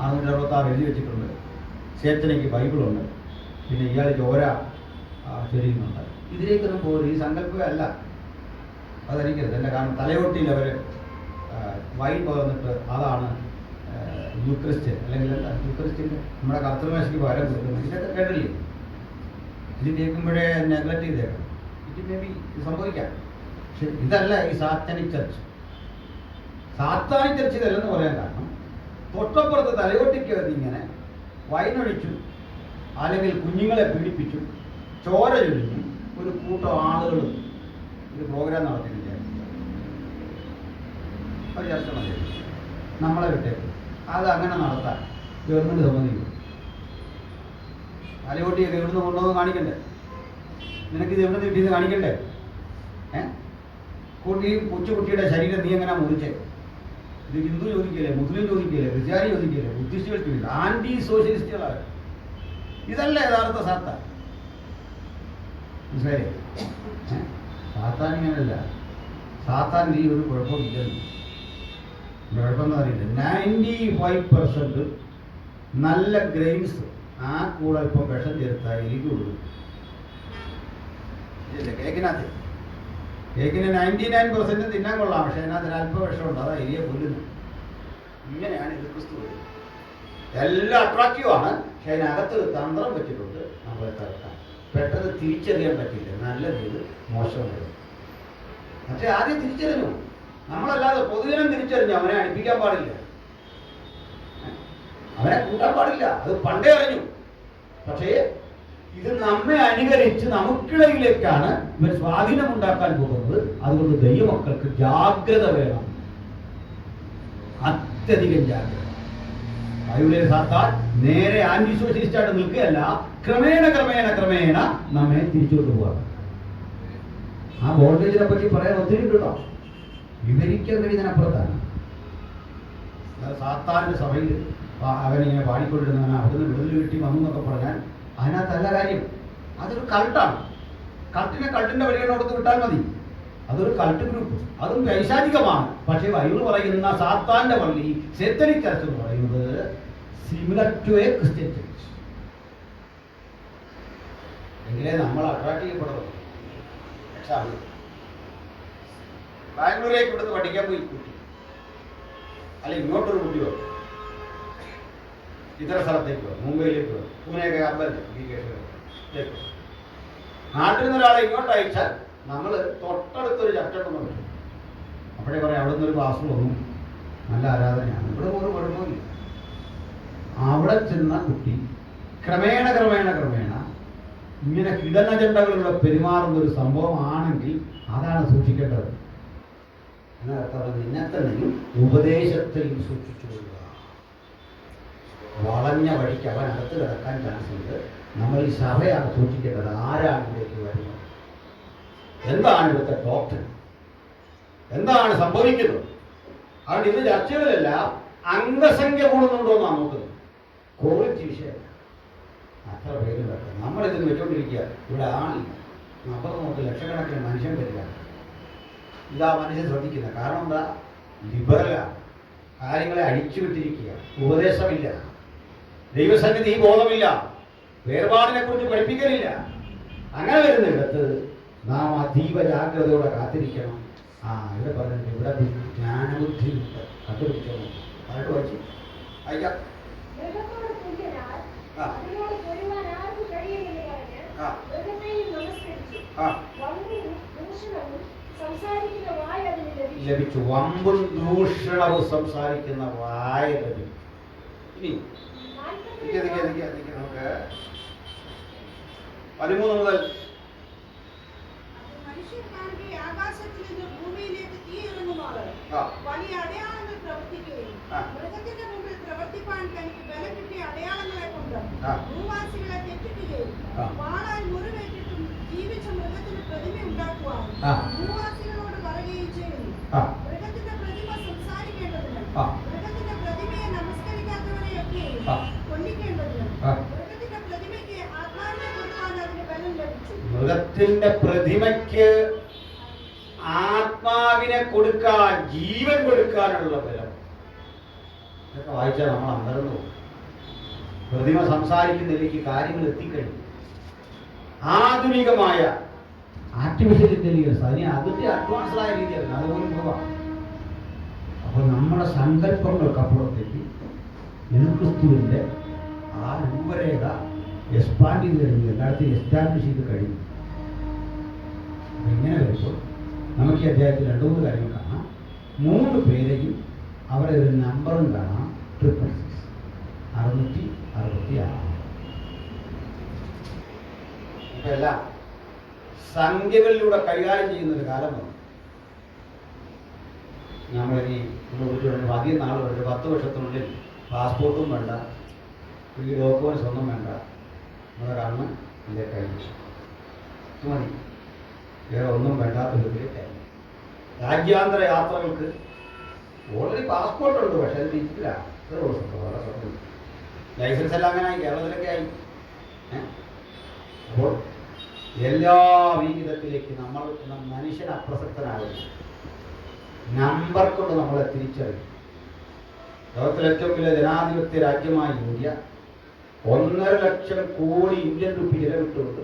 666 എഴുതി വെച്ചിട്ടുണ്ട്. സേറ്റനിക്ക് ബൈബിളുണ്ട്. പിന്നെ ഇയാൾ ചോര ചൊരിയുന്നുണ്ട്. ഇതിലേക്കൊന്നും പോലും ഈ സങ്കല്പമേ അല്ല. അതെനിക്കരുത്. എൻ്റെ കാരണം തലയോട്ടിയിൽ അവർ വൈൻ പകർന്നിട്ട് അതാണ് യൂക്രിസ്റ്റ്, അല്ലെങ്കിൽ യൂക്രിസ്റ്റിൻ്റെ നമ്മുടെ കർത്തൃമേശയ്ക്ക് പകരം കൊടുക്കുന്നത്. ഇതൊക്കെ കേട്ടില്ലേ? ഇത് കേൾക്കുമ്പോഴേ നെഗ്ലക്ട് ചെയ്തേക്കാം. ഇത് മേ ബി സംഭവിക്കാം. പക്ഷെ ഇതല്ല ഈ സാത്താനിക് ചർച്ച്. സാത്താനിക് ചർച്ച് ഇതല്ലെന്ന് പറയാൻ കാരണം, തൊട്ടപ്പുറത്ത് തലയോട്ടിക്കകത്ത് ഇങ്ങനെ വൈനൊഴിച്ചു, അല്ലെങ്കിൽ കുഞ്ഞുങ്ങളെ പീഡിപ്പിച്ചു, ചോര ചൊരിഞ്ഞു ഒരു കൂട്ടം ആളുകൾ ഒരു പ്രോഗ്രാം നടത്തിയിട്ടില്ല. അത് ചർച്ച മതി, നമ്മളെ വിട്ടേക്കും. അത് അങ്ങനെ നടത്താൻ ഗവൺമെൻറ് സമ്മതിക്കും. തലയോട്ടിയൊക്കെ ഇവിടുന്ന് കൊണ്ടുവന്ന് കാണിക്കണ്ടേ? നിനക്കിത് എവിടെ നിന്ന് കിട്ടിയത് കാണിക്കണ്ടേ? ഈ കൊച്ചുകുട്ടിയുടെ ശരീരം നീ എങ്ങനെ മുറിച്ചേ? ഇത് ഹിന്ദു ചോദിക്കില്ലേ, മുസ്ലിം ചോദിക്കില്ലേ, ക്രിസ്ത്യാനി ചോദിക്കില്ലേ, ബുദ്ധിസ്റ്റുകൾ ചോദിക്കില്ല, ആന്റി സോഷ്യലിസ്റ്റുകളാണ്. ഇതല്ല യഥാർത്ഥ സത്ത. മനസ്സിലായില്ലേ? സാത്താൻ ഇങ്ങനല്ല. സാത്താൻ ഈ ഒരു കുഴപ്പമില്ലെന്ന്. കുഴപ്പമെന്ന് അറിയില്ല. 95% നല്ല ഗ്രെയിൻസ് ആ കൂടെ ഇപ്പം വിഷം ചേർത്താൽ എനിക്ക് കൊടുക്കും. ഇല്ല, കേക്കിനകത്ത് കേക്കിന് 99% തിന്നാൻ കൊള്ളാം, പക്ഷെ അതിനകത്ത് അല്പ വിഷമുണ്ട്. അതാ എരിയെ കൊല്ലുന്നു. ഇങ്ങനെയാണ് ഇത് ക്രിസ്തു. എല്ലാം അട്രാക്റ്റീവ് ആണ്, പക്ഷെ അതിനകത്ത് തന്ത്രം വെച്ചിട്ടുണ്ട്. നമ്മളെ തടുക്കാൻ പെട്ടെന്ന് തിരിച്ചറിയാൻ പറ്റില്ല. നല്ലത് മോശമായത്. പക്ഷെ ആദ്യം തിരിച്ചറിഞ്ഞു. നമ്മളല്ലാതെ പൊതുജനം തിരിച്ചറിഞ്ഞു. അവനെ അടുപ്പിക്കാൻ പാടില്ല, അവനെ കൂട്ടാൻ പാടില്ല. അത് പണ്ടേ അറിഞ്ഞു. പക്ഷേ ഇത് നമ്മെ അനുകരിച്ച് നമുക്കിടയിലേക്കാണ് ഇവർ സ്വാധീനമുണ്ടാക്കാൻ പോകുന്നത്. അതുകൊണ്ട് ദൈവമക്കൾക്ക് ജാഗ്രത വേണം, അത്യധികം ജാഗ്രത. ബൈബിളിലെ സാത്താൻ നേരെ ആന്റി സോഷ്യലിസ്റ്റായിട്ട് നിൽക്കുകയല്ല, ക്രമേണ ക്രമേണ ക്രമേണ നമ്മെ തിരിച്ചുകൊണ്ട് പോവാണ്. ആ വോൾട്ടേജിനെ പറ്റി പറയാൻ ഒത്തിരി കേട്ടോ, വിവരിക്കാൻ കഴിയുന്നതിനപ്പുറത്താണ്. സാത്താന്റെ സഭയിൽ അവനിങ്ങനെ പാടിക്കൊണ്ടിരുന്നവൻ അവിടുന്ന് വിടുതൽ കിട്ടി വന്നു എന്നൊക്കെ പറഞ്ഞാൽ അതിനകത്തല്ല കാര്യം. അതൊരു കൾട്ടാണ്. കൾട്ടിന്റെ വഴികൾ കൊടുത്ത് വിട്ടാൽ മതി. അതൊരു കൾട്ട് ഗ്രൂപ്പ്, അതും പൈശാചികമാണ്. പക്ഷേ ബൈബിൾ പറയുന്ന സാത്താന്റെ പള്ളി, സെത്തനിക് ചർച്ച് എന്ന് പറയുന്നത് similar to a Christian church. എങ്കിലേ നമ്മൾ അട്രാക്ട് ചെയ്യപ്പെടുന്നത്. എക്സാമ്പിൾ, ബാംഗ്ലൂരേക്ക് ഇവിടുന്ന് പഠിക്കാൻ പോയി കുട്ടി, അല്ല ഇങ്ങോട്ടൊരു കുട്ടി വരും, ഇതര സ്ഥലത്തേക്ക് വരും, മുംബൈയിലേക്ക് വരും, പൂനെയൊക്കെ അമ്പലത്തിലേക്ക്. നാട്ടിൽ നിന്ന് ഒരാളെ ഇങ്ങോട്ട് അയച്ചാൽ നമ്മൾ തൊട്ടടുത്തൊരു ചർച്ചുണ്ടെന്ന് പറ്റും. അപ്പോഴേ പറയാം അവിടെ നിന്നൊരു ക്ലാസ് വന്നു, നല്ല ആരാധനയാണ്, ഇവിടെ ഒരു കുഴപ്പമില്ല. അവിടെ ചെന്ന കുട്ടി ക്രമേണ ക്രമേണ ക്രമേണ ഇങ്ങനെ ഹിഡൻ അജണ്ടകളിലൂടെ പെരുമാറുന്ന ഒരു സംഭവമാണെങ്കിൽ അതാണ് സൂക്ഷിക്കേണ്ടത്. എന്നർത്ഥം നിന്നെ തന്നെയും ഉപദേശത്തെയും സൂക്ഷിച്ചു കൊള്ളുക. വളഞ്ഞ വഴിക്ക് അവൻ അകത്ത് കിടക്കാൻ ചാൻസ് ഉണ്ട്. നമ്മൾ ഈ സഭയാണ് സൂക്ഷിക്കേണ്ടത്. ആരാണ് ഇവിടേക്ക് വരുന്നത്, എന്താണ് ഇവിടുത്തെ ഡോക്ടർ, എന്താണ് സംഭവിക്കുന്നത്. അതുകൊണ്ട് ഇന്ന് ചർച്ചകളിലെല്ലാം അംഗസംഖ്യ കൂടുന്നുണ്ടോ എന്നാണ് നോക്കുന്നത്, ക്വാളിറ്റി വിഷയം. അത്ര പേര് കേട്ടോ നമ്മളിതിന് വെച്ചോണ്ടിരിക്കുക. ഇവിടെ ആളില്ല, അപ്പുറം നോക്ക് ലക്ഷക്കണക്കിന് മനുഷ്യൻ വരിക. ഇതാ മനുഷ്യൻ ശ്രദ്ധിക്കുന്നത്. കാരണം എന്താ? ലിബറലാണ്, കാര്യങ്ങളെ അഴിച്ചുവിട്ടിരിക്കുക, ഉപദേശമില്ല, ദൈവസന്നിധി ബോധമില്ല, വേർപാടിനെ കുറിച്ച് പഠിപ്പിക്കലില്ല. അങ്ങനെ വരുന്നിടത്ത് നാം അതീവ ജാഗ്രതയോടെ കാത്തിരിക്കണം. ഇവിടെ പറഞ്ഞിട്ട് ഇവിടെ ജ്ഞാനബുദ്ധിയുണ്ട്, കണ്ടുപിടിച്ചോ. അതിട്ട് വായിച്ചു അയക്കാം. ലഭിച്ചു. വമ്പും ദൂഷണവും സംസാരിക്കുന്ന വായ ലഭിച്ചു. ഇനി നമുക്ക് 13 മുതൽ ആകാശത്തിൽ നിന്ന് ഭൂമിയിലേക്ക് തീ ഇറങ്ങുമാറ് വലിയ അടയാളങ്ങൾ പ്രവർത്തിക്കുകയും മൃഗത്തിന്റെ മുമ്പിൽ പ്രവർത്തിപ്പാൻ തനിക്ക് ബലം കിട്ടിയ അടയാളങ്ങളെ കൊണ്ട് ഭൂവാസികളെ തെറ്റിക്കുകയും വാളാൽ മുറിവേറ്റിട്ടും ജീവിച്ച മൃഗത്തിന് പ്രതിമ ഉണ്ടാക്കുവാൻ ഭൂവാസികളോട് പറയുകയും ചെയ്യുന്നു. മൃഗത്തിന്റെ പ്രതിമ സംസാരിക്കേണ്ടതിന് മൃഗത്തിന്റെ പ്രതിമയെ നമസ്കരിക്കാത്തവരെയൊക്കെയും കൊല്ലിക്കേണ്ടതിന് മൃഗത്തിന്റെ പ്രതിമയ്ക്ക് ആത്മാവിനെ കൊടുക്കാൻ അതിന് ബലം ലഭിച്ചു. മൃഗത്തിന്റെ പ്രതിമയ്ക്ക് ആത്മാവിനെ കൊടുക്കാൻ, ജീവൻ കൊടുക്കാനുള്ള ബലം. ഇതൊക്കെ വായിച്ചാൽ നമ്മൾ അന്നേരം പോകും. പ്രതിമ സംസാരിക്കുന്നതിലേക്ക് കാര്യങ്ങൾ എത്തിക്കഴിഞ്ഞു. ആധുനികമായ ആർട്ടിഫിഷ്യൽ ഇന്റലിജൻസ്, അതിന് അതിന്റെ അഡ്വാൻസ്ഡായ രീതിയാണ്, അതുപോലും പോവാം. അപ്പോൾ നമ്മുടെ സങ്കല്പങ്ങൾക്കപ്പുറത്തേക്ക് യേശുക്രിസ്തുവിന്റെ ആ രൂപരേഖ എക്സ്പാൻഡ് ചെയ്ത് കഴിഞ്ഞു, എല്ലായിടത്തും എസ്റ്റാബ്ലിഷ് ചെയ്ത് കഴിഞ്ഞു. ഇങ്ങനെ വരുമ്പോൾ നമുക്ക് ഈ അധ്യായത്തിൽ 2-3 കാര്യങ്ങൾ കാണാം. 3 പേരെയും അവരെ ഒരു നമ്പറും കാണാം, 666, 666. ഇപ്പം എല്ലാം സംഖ്യകളിലൂടെ കൈകാര്യം ചെയ്യുന്നൊരു കാലം വന്നു. നമ്മളിനി അധികം നാൾ വേണ്ട, 10 വർഷത്തിനുള്ളിൽ പാസ്പോർട്ടും വേണ്ട, ഈ ഡോക്യുമെൻറ്റ്സ് ഒന്നും വേണ്ട, നമ്മളൊരാണ് എൻ്റെ കൈവശം മതി, വേറെ ഒന്നും വേണ്ടാത്ത വിധത്തിലേക്ക്. രാജ്യാന്തര യാത്രകൾക്ക് ഓൾറെഡി പാസ്പോർട്ട് ഉണ്ട്, പക്ഷേ അത് ഡിജിറ്റല. ലൈസൻസ് എല്ലാം അങ്ങനെ ആയി, കേരളത്തിലൊക്കെ ആയി. അപ്പോൾ എല്ലാ വിഹിതത്തിലേക്ക് നമ്മൾ മനുഷ്യൻ അപ്രസക്തനാകുന്നു. നമ്പർ കൊണ്ട് നമ്മളെ തിരിച്ചറിയും. ലോകത്തിലെ ഏറ്റവും വലിയ ജനാധിപത്യ രാജ്യമായ India 1.5 lakh crore Indian rupee ചെലവിട്ടുകൊണ്ട്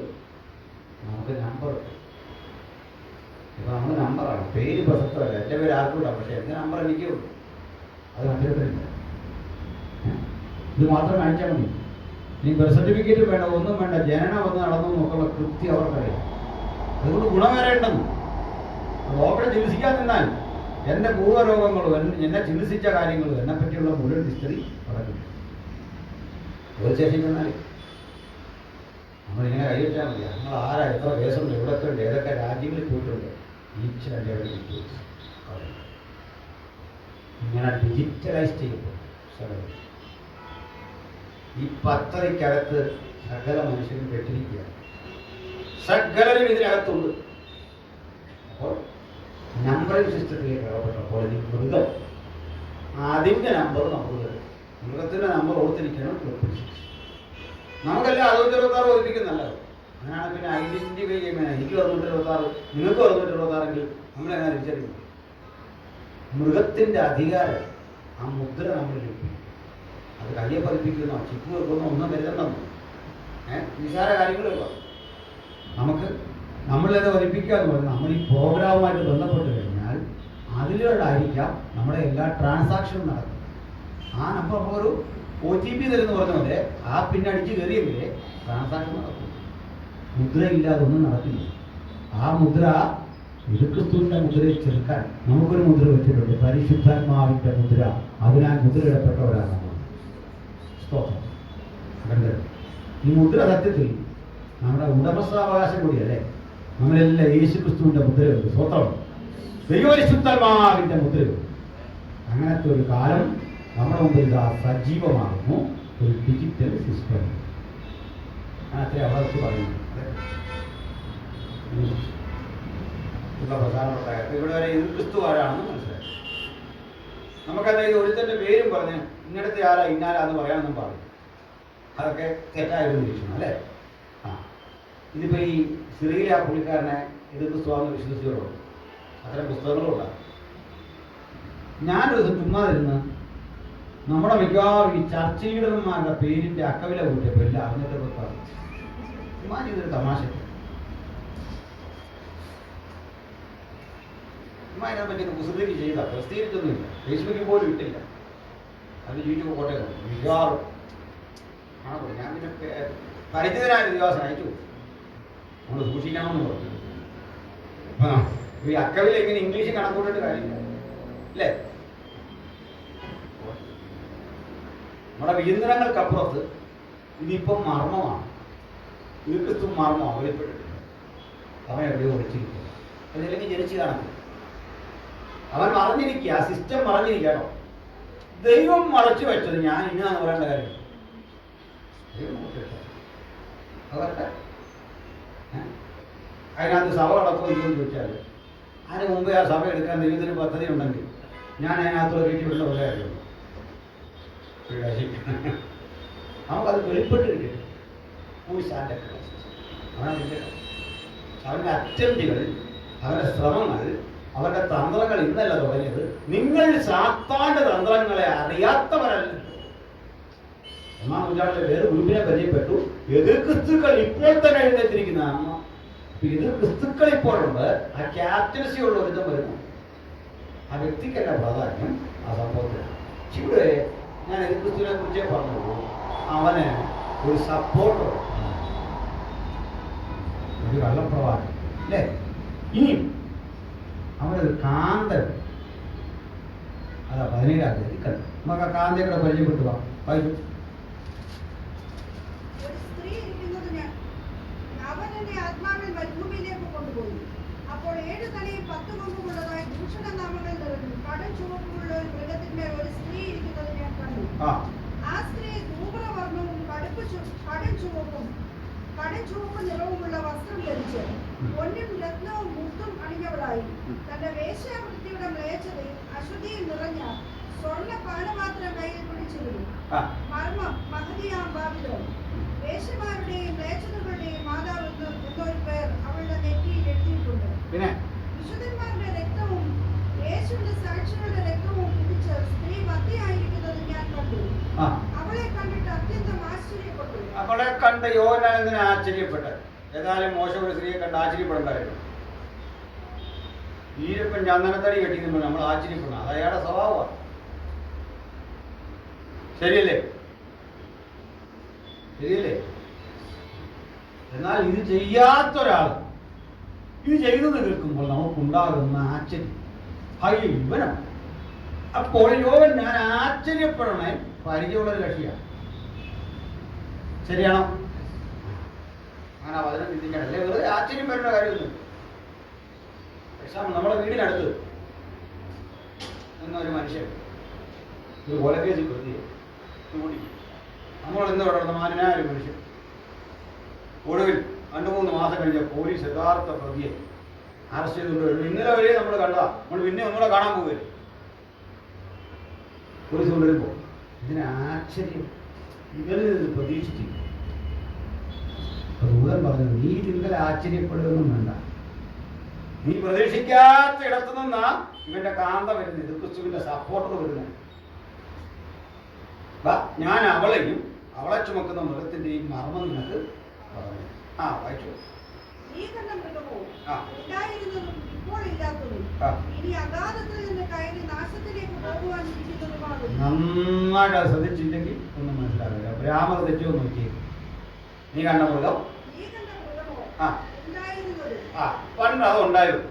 നമുക്ക് നമ്പർ. ഇപ്പൊ നമ്മൾ നമ്പറാണ്, പേര് പ്രസക്തമല്ല. എൻ്റെ പേര് ആർക്കൂടാം, പക്ഷെ എൻ്റെ നമ്പർ എനിക്കുള്ളൂ, അത് മറ്റൊരുത്തരില്ല. ഇത് മാത്രം കാണിച്ചാൽ മതി. ഇനി ബർത്ത് സർട്ടിഫിക്കറ്റ് വേണ്ട, ഒന്നും വേണ്ട, ജനനം വന്ന് നടന്നു നോക്കുള്ള കൃത്യം അവർക്കറിയാം. അതുകൊണ്ട് ഗുണം വരെ ഉണ്ടെന്ന്. ഡോക്ടറെ ചികിത്സിക്കാൻ നിന്നാൽ എൻ്റെ പൂർവ്വരോഗങ്ങളും എന്നെ ചികിത്സിച്ച കാര്യങ്ങളും എന്നെ പറ്റിയുള്ള മുഴുവൻ ഹിസ്റ്ററി നടക്കും. പോലീസ് സ്റ്റേഷനിൽ ചെന്നാൽ നമ്മളിങ്ങനെ കൈവച്ചാൽ മതി. നിങ്ങൾ ആരാ, എത്ര കേസുണ്ട്, എവിടെയൊക്കെ ഉണ്ട്, ഏതൊക്കെ രാജ്യങ്ങളിൽ പോയിട്ടുണ്ട്, ഈച്ച് ആൻഡ് എവരി ഡീറ്റെയിൽസ് ഇങ്ങനെ ഡിജിറ്റലൈസ് ചെയ്യപ്പെടും. ഈ പദ്ധതിക്കകത്ത് സകല മനുഷ്യരും പെട്ടിരിക്കുക, സകലരും ഇതിനകത്തുണ്ട്. അപ്പോൾ നമ്പറിംഗ് സിസ്റ്റത്തിലേക്ക് ഇടപെട്ടപ്പോൾ ഈ മൃഗം അതിൻ്റെ നമ്പർ നമുക്ക് മൃഗത്തിൻ്റെ നമ്പർ ഓർത്തിരിക്കണം. നമുക്കെല്ലാം 626 ഓർപ്പിക്കുന്നല്ലോ. അങ്ങനെയാണ് പിന്നെ ഐഡന്റിഫൈ ചെയ്യുമ്പോൾ എനിക്ക് 626, നിങ്ങൾക്ക് 626 നമ്മളെങ്ങനെ തിരിച്ചറിയും? മൃഗത്തിൻ്റെ അധികാരം ആ മുദ്ര നമ്മൾ ലഭിക്കും. അത് കയ്യെ പതിപ്പിക്കുന്നോ ചിപ്പ് വെക്കുന്നോ ഒന്നും കരുതണ്ടെന്നോ നിസാര കാര്യങ്ങളുള്ള നമുക്ക് നമ്മളത് പതിപ്പിക്കുക എന്ന് പറഞ്ഞാൽ നമ്മൾ ഈ പ്രോഗ്രാമുമായിട്ട് ബന്ധപ്പെട്ട് കഴിഞ്ഞാൽ അതിലൂടെയായിരിക്കാം നമ്മുടെ എല്ലാ ട്രാൻസാക്ഷനും നടക്കുന്നത്. ആ നമ്പർ ഒരു OTP തരുമെന്ന് പറഞ്ഞ പോലെ ആ പിന്നടിച്ച് കയറിയെങ്കിലേ ട്രാൻസാക്ഷൻ നടക്കും. മുദ്ര ഇല്ലാതെ ഒന്നും നടക്കില്ല. ആ മുദ്ര ക്രിസ്തുവിൻ്റെ മുദ്രയെ ചെറുക്കാൻ നമുക്കൊരു മുദ്ര വെച്ചിട്ടുണ്ട്, പരിശുദ്ധാത്മാവിൻ്റെ മുദ്ര. അതിനാൽ മുദ്രയിടപ്പെട്ടവരാണ് നമ്മൾ. സ്തോത്രം. ഈ മുദ്ര സത്യത്തിൽ നമ്മുടെ ഉടമസ്ഥാവകാശം കൂടിയല്ലേ. നമ്മളെല്ലാം യേശു ക്രിസ്തുവിൻ്റെ മുദ്രയുണ്ട്. സ്തോത്രം. ദൈവപരിശുദ്ധാത്മാവിൻ്റെ മുദ്രയുണ്ട്. അങ്ങനത്തെ ഒരു കാലം നമ്മുടെ മുമ്പിൽ ഇതാ സജീവമാകുന്നു. ഒരു ഡിജിറ്റൽ സിസ്റ്റം. അത്ര അവിടെ വെച്ച് പറയുന്നു. പ്രധാനപ്പെട്ട കാര്യം ഇവിടെ വരെ ഇത് ക്രിസ്തു ആരാണെന്ന് മനസ്സിലായി. നമുക്കതായത് ഒരുത്തൻ്റെ പേരും പറഞ്ഞ് ഇന്നടത്തെ ആരാ ഇന്നാരാന്ന് പറയാനൊന്നും പറയും. അതൊക്കെ തെറ്റായൊരു നിരീക്ഷണം അല്ലേ. ഇതിപ്പോൾ ഈ സിറിയിലെ ആ പുള്ളിക്കാരനെ ഇത് ക്രിസ്തുവാന്ന് വിശ്വസിച്ചവരുണ്ട്, അത്തരം പുസ്തകങ്ങളും ഉണ്ടാകും. ഞാനൊരു ദിവസം ചുമ്മാതിരുന്ന് നമ്മുടെ മിക്കവാറും ഈ ചർച്ച ലീഡർമാരുടെ പേരിൻ്റെ അക്കവില കൂട്ടിയപ്പോൾ എല്ലാം അറിഞ്ഞിട്ട് പുറത്താണ്. ചുമ്മാ ചെയ്തൊരു തമാശ. ചുമ്മാ ഇതിനെ പറ്റി പുസ്തകത്തേക്ക് ചെയ്താൽ പ്രസിദ്ധീകരിച്ചൊന്നുമില്ല, ഫേസ്ബുക്കിൽ പോലും ഇട്ടില്ല. അത് യൂട്യൂബ് കോട്ടയം മിക്കവാറും ആണോ. ഞാൻ പിന്നെ പരിചിതനായ ദിവസം അയച്ചു നമ്മൾ സൂക്ഷിക്കണമെന്ന് പറഞ്ഞു. ഈ അക്കവിൽ ഇങ്ങനെ ഇംഗ്ലീഷ് കണക്കൂട്ടിട്ട് കാര്യമില്ല അല്ലേ. നമ്മുടെ വിചിന്തനങ്ങൾക്കപ്പുറത്ത് ഇതിപ്പം മർമ്മമാണ്. ഇത് ക്രിസ്തു മർമ്മമാണ്, വെളിപ്പെട്ടിട്ടില്ല. അവൻ എവിടെയോ ഒളിച്ചിരിക്കുക, അതില്ലെങ്കിൽ ജനിച്ചു കാണത്തില്ല. അവൻ മറഞ്ഞിരിക്കുക, ആ സിസ്റ്റം മറഞ്ഞിരിക്കട്ടോ. ദൈവം മറച്ചു വെച്ചത് ഞാൻ ഇന്നാന്ന് പറയേണ്ട കാര്യം. ദൈവം അവരുടെ അതിനകത്ത് സഭ അടക്കം ഇല്ലെന്ന് ചോദിച്ചാൽ അതിന് മുമ്പേ ആ സഭ എടുക്കാൻ ദൈവത്തിന് പദ്ധതി ഉണ്ടെങ്കിൽ ഞാൻ അതിനകത്തുള്ള വീട്ടിലുള്ള പോലെ കാര്യമുള്ളൂ. നമുക്കത് വെളിപ്പെട്ടിരിക്കും. അവൻ്റെ അറ്റംപ്റ്റുകൾ, അവരുടെ ശ്രമങ്ങൾ, അവരുടെ തന്ത്രങ്ങൾ ഇന്നല്ല തുടങ്ങിയത്. നിങ്ങൾ സാത്താന്റെ തന്ത്രങ്ങളെ അറിയാത്തവരല്ല. 1-ാം നൂറ്റാണ്ടിലെ വേറെ ഗ്രൂപ്പിനെ പരിചയപ്പെട്ടു. എതിർ ക്രിസ്തുക്കൾ ഇപ്പോൾ തന്നെ എഴുന്നേറ്റിരിക്കുന്ന അമ്മ. എതിർ ക്രിസ്തുക്കൾ ഇപ്പോഴുണ്ട്. ആ ക്യാപ്റ്റൻസി ഉള്ള ഒരുത്തം വരുന്നു. ആ വ്യക്തിക്കല്ല പ്രാധാന്യം, ആ സംഭവത്തിലാണ്. ഇവിടെ ഞാൻ എതിർ ക്രിസ്തുവിനെ കുറിച്ചേ പറഞ്ഞുള്ളൂ. അവന് ഒരു സപ്പോർട്ടർ, ഒരു കള്ളപ്രവാഹം അല്ലേ. ഇനിയും അവനൊരു കാന്തൻ. അതാ 17-ാം തീയതി കണ്ടു. നമുക്ക് ആ കാന്തയെ കൂടെ പരിചയപ്പെട്ടു പോകാം. വായിച്ചു. ഒരു സ്ത്രീ ഇരിക്കുന്നത് അവൻ എന്നെ ആത്മാവിൽ മരുഭൂമിയിലേക്ക് കൊണ്ടുപോയി. അപ്പോൾ 7 തലയും 10 കൊമ്പുമുള്ളതായി ദൂഷണനാമങ്ങൾ നിറഞ്ഞു കടും ചുവപ്പുള്ള ഒരു മൃഗത്തിന്റെ ഒരു സ്ത്രീ ഇരിക്കുന്നത് ഞാൻ കണ്ടു. ആ സ്ത്രീ ധൂമ്രവർണ്ണവും കടും ചുവപ്പ് നിറവുമുള്ള വസ്ത്രം ധരിച്ച് പൊന്നും രത്നവും മുത്തും അണിഞ്ഞവളായി തന്റെ വേശ്യാവൃത്തിയുടെ മ്ലേച്ഛതയും അശുദ്ധിയും നിറഞ്ഞ സ്വർണ്ണ പാനപാത്രം കയ്യിൽ പിടിച്ചിരുന്നു. മർമ്മം മഹതിയാം ബാബിലോൺ, വേശ്യമാരുടെയും മ്ലേച്ഛതകളുടെയും മാതാവ് എന്നൊരു പേർ അവളെ കണ്ട യോഹന്നാൻ എന്തിനാ ആശ്ചര്യപ്പെട്ടത്? ഏതായാലും മോശം ഒരു സ്ത്രീയെ കണ്ട് ആശ്ചര്യപ്പെടേണ്ടായിരുന്നു. ഈരപ്പൻ ചന്ദനത്തടി കെട്ടിക്കുമ്പോൾ നമ്മൾ ആശ്ചര്യപ്പെടണം. അത് അയാളുടെ സ്വഭാവമാണ്. ശരിയല്ലേ? ശരിയല്ലേ? എന്നാൽ ഇത് ചെയ്യാത്തൊരാൾ ഇത് ചെയ്തെന്ന് കേൾക്കുമ്പോൾ നമുക്കുണ്ടാകുന്ന ആശ്ചര്യം, ഹൈ ഇവനോ. അപ്പോൾ യോഹന്നാൻ ആശ്ചര്യപ്പെടണേ പരിചയമുള്ളൊരു കക്ഷിയാണ്. ശരിയാണോ? അങ്ങനെ വചനം ചിന്തിക്കണം. അല്ലേ വെറുതെ ആശ്ചര്യം വരേണ്ട കാര്യമൊന്നും. എക്സാമ്പിൾ, നമ്മുടെ വീടിനടുത്ത് എന്നൊരു മനുഷ്യൻ ഒരു കൊലക്കേസിൽ പ്രതി നമ്മൾ എന്താ പറയുന്നത്, മാന്യനായ ഒരു മനുഷ്യൻ. ഒടുവിൽ 2-3 മാസം കഴിഞ്ഞ പോലീസ് യഥാർത്ഥ പ്രതിയെ അറസ്റ്റ് ചെയ്തുകൊണ്ട് വരും. ഇന്നലെ വരെ നമ്മൾ കണ്ടതാ. നമ്മൾ പിന്നെ ഒന്നുകൂടെ കാണാൻ പോവുകയില്ല. പോലീസ് കൊണ്ടുവരുമ്പോൾ ഇതിന് ആശ്ചര്യം, ഇവരിൽ പ്രതീക്ഷിച്ചില്ല. ദൂതൻ പറഞ്ഞു, നീ ഇതിൽ ആശ്ചര്യപ്പെടുകയൊന്നും വേണ്ട. നീ പ്രതീക്ഷിക്കാത്ത ഇടത്തു നിന്നാ ഇവന്റെ കാന്ത വരുന്നത്. ഇത് ക്രിസ്തുവിന്റെ സപ്പോർട്ടർ വരുന്നത്. ഞാൻ അവളെയും അവളെ ചുമക്കുന്ന മൃഗത്തിന്റെയും മർമ്മം നിനക്ക് പറഞ്ഞു. വായിച്ചു. ഈ കണ്ട മൃഗമോ ഉണ്ടായിരുന്നതും ഇപ്പോൾ ഇല്ലാത്തതും ഇനി അഗാധത്തിൽ നിന്ന് കയറി നാശത്തിലേക്ക് പോകുവാൻ ഇരിക്കുന്നതുമാകുന്നു. നന്നായിട്ട് ശ്രദ്ധിച്ചില്ലെങ്കിൽ ഒന്നും മനസ്സിലാവില്ല. ബ്രാഹ്മണ തെറ്റോ നോക്കി. നീ കണ്ട മൃഗം പണ്ട് അത് ഉണ്ടായിരുന്നു.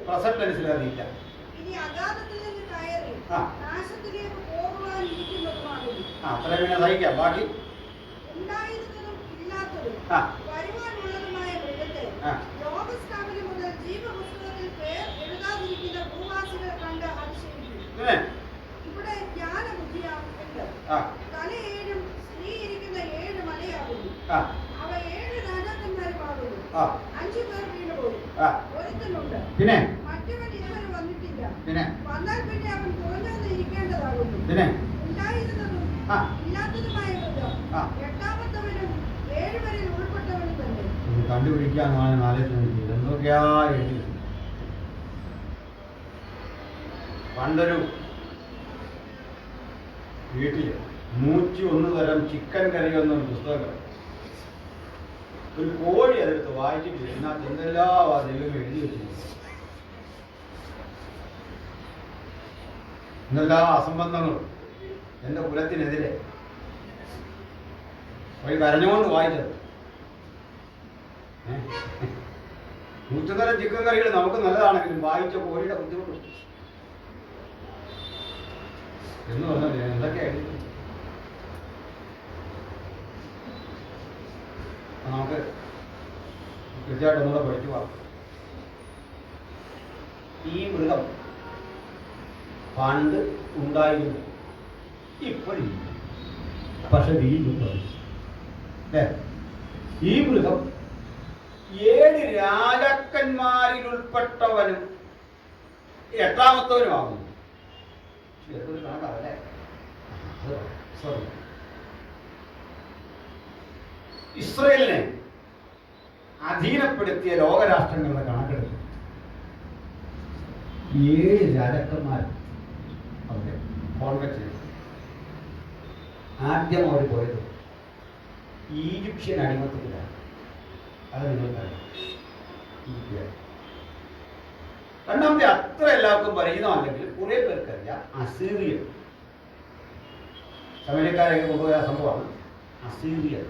പ്രസന്റ് ടെൻസിലറിയില്ല. അത്രയും പിന്നെ സഹിക്കാം. ബാക്കി തലയേഴും സ്ത്രീ ഇരിക്കുന്ന 7 മലയാകുന്നു. അവ 7 രാജാക്കന്മാരുമാകുന്നു. 5 പേർ വീണുപോയി. ഒരുത്തനുണ്ട്. പിന്നെ മറ്റവൻ ഇതുവരെ വന്നിട്ടില്ല. പിന്നെ വന്നാൽ പിന്നെ അവൻ കുറഞ്ഞൊന്ന് ഇരിക്കേണ്ടതാകുന്നു. പിന്നെ ഉണ്ടായിരുന്നതും ഇല്ലാത്തതുമായ മൃഗം 8-ാമത്തവനും 7 പേരിൽ ഉൾപ്പെട്ടവനും തന്നെ. കണ്ടുപിടിക്കാന്നാണ് ആലോചിച്ചത്. എന്തൊക്കെയാ എഴുതി. പണ്ടൊരു വീട്ടിൽ 101 തരം ചിക്കൻ കറി എന്നൊരു പുസ്തകം. ഒരു കോഴി അതെടുത്ത് വായിച്ചിട്ട് ഇതിനകത്ത് എന്തെല്ലാം ദൈവം എഴുതി വെച്ചിരിക്കുന്നു. എന്തെല്ലാം അസംബന്ധങ്ങളും എൻ്റെ കുലത്തിനെതിരെ. വഴി കരഞ്ഞുകൊണ്ട് വായിച്ചത്. 100 തരം ചിക്കൻ കറികൾ നമുക്ക് നല്ലതാണെങ്കിലും വായിച്ച കോഴിയുടെ ബുദ്ധിമുട്ട് എന്ന് പറഞ്ഞാൽ എന്തൊക്കെയായിരുന്നു. നമുക്ക് തീർച്ചയായിട്ടും ഒന്നുകൂടെ പഠിച്ചു പോകാം. ഈ മൃഗം പണ്ട് ഉണ്ടായിരുന്നു, ഇപ്പോഴില്ല. പക്ഷെ ഈ മൃഗം 7 രാജാക്കന്മാരിൽ ഉൾപ്പെട്ടവനും 8-ാമത്തവനുമാകുന്നു. എന്തൊരു കണക്കല്ലേ. സോറി, ഇസ്രയേലിനെ അധീനപ്പെടുത്തിയ ലോകരാഷ്ട്രങ്ങളുടെ കണക്കെടുത്തു 7 രാജാക്കന്മാർ അവരെ കോൺവെക്ട് ചെയ്തു. ആദ്യം അവർ പോയത് ഈജിപ്ഷ്യൻ അടിമത്തത്തിലാണ്. അത് നിങ്ങൾക്കറിയാം. രണ്ടാമത്തെ അത്ര എല്ലാവർക്കും പരിചിതമല്ലെങ്കിൽ കുറെ പേർക്കറിയാം, അസീറിയൻ. സമയക്കാരൊക്കെ കൊണ്ടുപോയ സംഭവമാണ് അസീറിയൻ.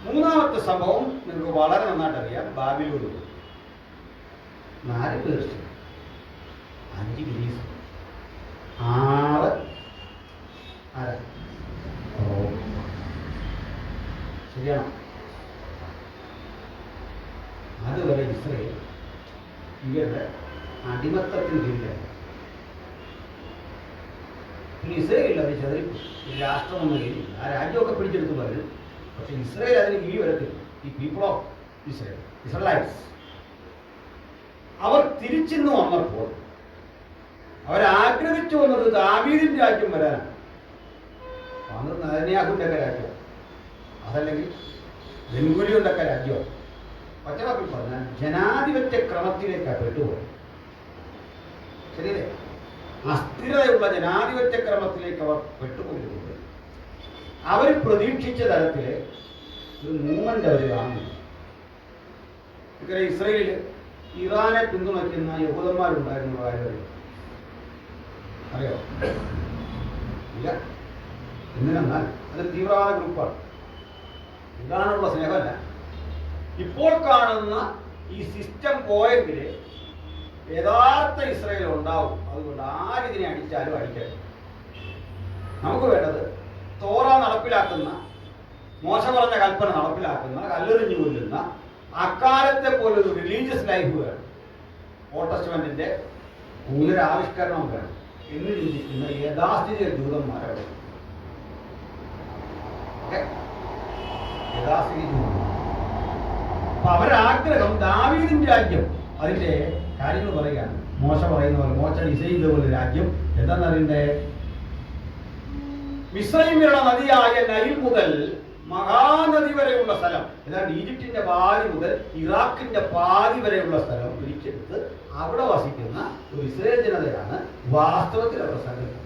മൂന്നാമത്തെ സംഭവം നിങ്ങൾക്ക് വളരെ നന്നായിട്ട് അറിയാം, ബാബിലോൺ. 4 Persia, 5 Greece, 6 Rome. ശരിയാണോ? അതുവരെ ഇസ്രയേൽ ഇവരുടെ അടിമത്തത്തിന് കീഴിലാണ്. പിന്നെ ഇസ്രയേൽ അത് ചെതറിപ്പോയി. രാഷ്ട്രമൊന്നും കീഴില്ല. ആ രാജ്യമൊക്കെ പിടിച്ചെടുത്ത് പറഞ്ഞു. പക്ഷെ ഇസ്രയേൽ അതിന് കീഴ് വരത്തില്ല. ഈ പീപ്പിൾ ഓഫ് ഇസ്രയേൽ, ഇസ്രലൈറ്റ്സ്, അവർ തിരിച്ചിന്ന് വന്നപ്പോൾ അവരാഗ്രഹിച്ചു വന്നത് ദാവീദിൻ രാജ്യം വരാനാണ്. വന്നത് നെതന്യാഹുവിൻ്റെ ഒക്കെ രാജ്യം, അതല്ലെങ്കിൽ ബെൻഗുരിയോന്റെ ഒക്കെ രാജ്യം. പച്ചവാക്കിൽ പറഞ്ഞാൽ ജനാധിപത്യ ക്രമത്തിലേക്കാണ് പെട്ടുപോയി. ശരിയല്ലേ? അസ്ഥിരതയുള്ള ജനാധിപത്യ ക്രമത്തിലേക്ക് അവർ പെട്ടുപോയിട്ടുണ്ട്. അവർ പ്രതീക്ഷിച്ച തരത്തിൽ ഒരു മൂവ്മെന്റ് അവർ കാണുന്നു. ഇസ്രയേലിൽ ഇറാനെ പിന്തുണയ്ക്കുന്ന യഹൂദന്മാരുണ്ടായിരുന്ന കാര്യം അറിയോ? ഇല്ല. എന്തിനെന്നാൽ അതൊരു തീവ്രവാദ ഗ്രൂപ്പാണ്. ഇറാനുള്ള സ്നേഹമല്ല. ഇപ്പോൾ കാണുന്ന ഈ സിസ്റ്റം പോയെങ്കിൽ യഥാർത്ഥ ഇസ്രയേൽ ഉണ്ടാവും. അതുകൊണ്ട് ആരിതിനെ അടിച്ചാലും അടിക്കട്ടെ. നമുക്ക് വേണ്ടത് തോറ നടപ്പിലാക്കുന്ന, മോശ പറഞ്ഞ കൽപ്പന നടപ്പിലാക്കുന്ന, കല്ലെറിഞ്ഞു കൊല്ലുന്ന അക്കാലത്തെ പോലെ ഒരു റിലീജിയസ് ലൈഫ് വേണം. ഓട്ടസ്റ്റ്മെന്റിന്റെ പുനരാവിഷ്കരണം വേണം എന്ന് ചിന്തിക്കുന്ന യഥാസ്ഥിതിക ദൂതന്മാരവിടെ. യഥാസ്ഥിതി ദൂതന്മാർ. അപ്പൊ അവരാഗ്രഹം ദാവീദിന്റെ രാജ്യം, അതിന്റെ കാര്യങ്ങൾ പറയുകയാണ്. മോശ പറയുന്ന പോലെ, മോശ ഡിസൈൻ ചെയ്ത പോലെ രാജ്യം എന്താണെന്നറിയണ്ടേ? മിസ്രൈമിലുള്ള നദിയായ നൈൽ മുതൽ മഹാനദി വരെയുള്ള സ്ഥലം, ഏതാണ്ട് ഈജിപ്തിന്റെ പാതി മുതൽ ഇറാഖിന്റെ പാതി വരെയുള്ള സ്ഥലം പിടിച്ചെടുത്ത് അവിടെ വസിക്കുന്ന ഒരു ഇസ്രയേൽ ജനതയാണ് വാസ്തവത്തിൽ അവർ സങ്കല്പം.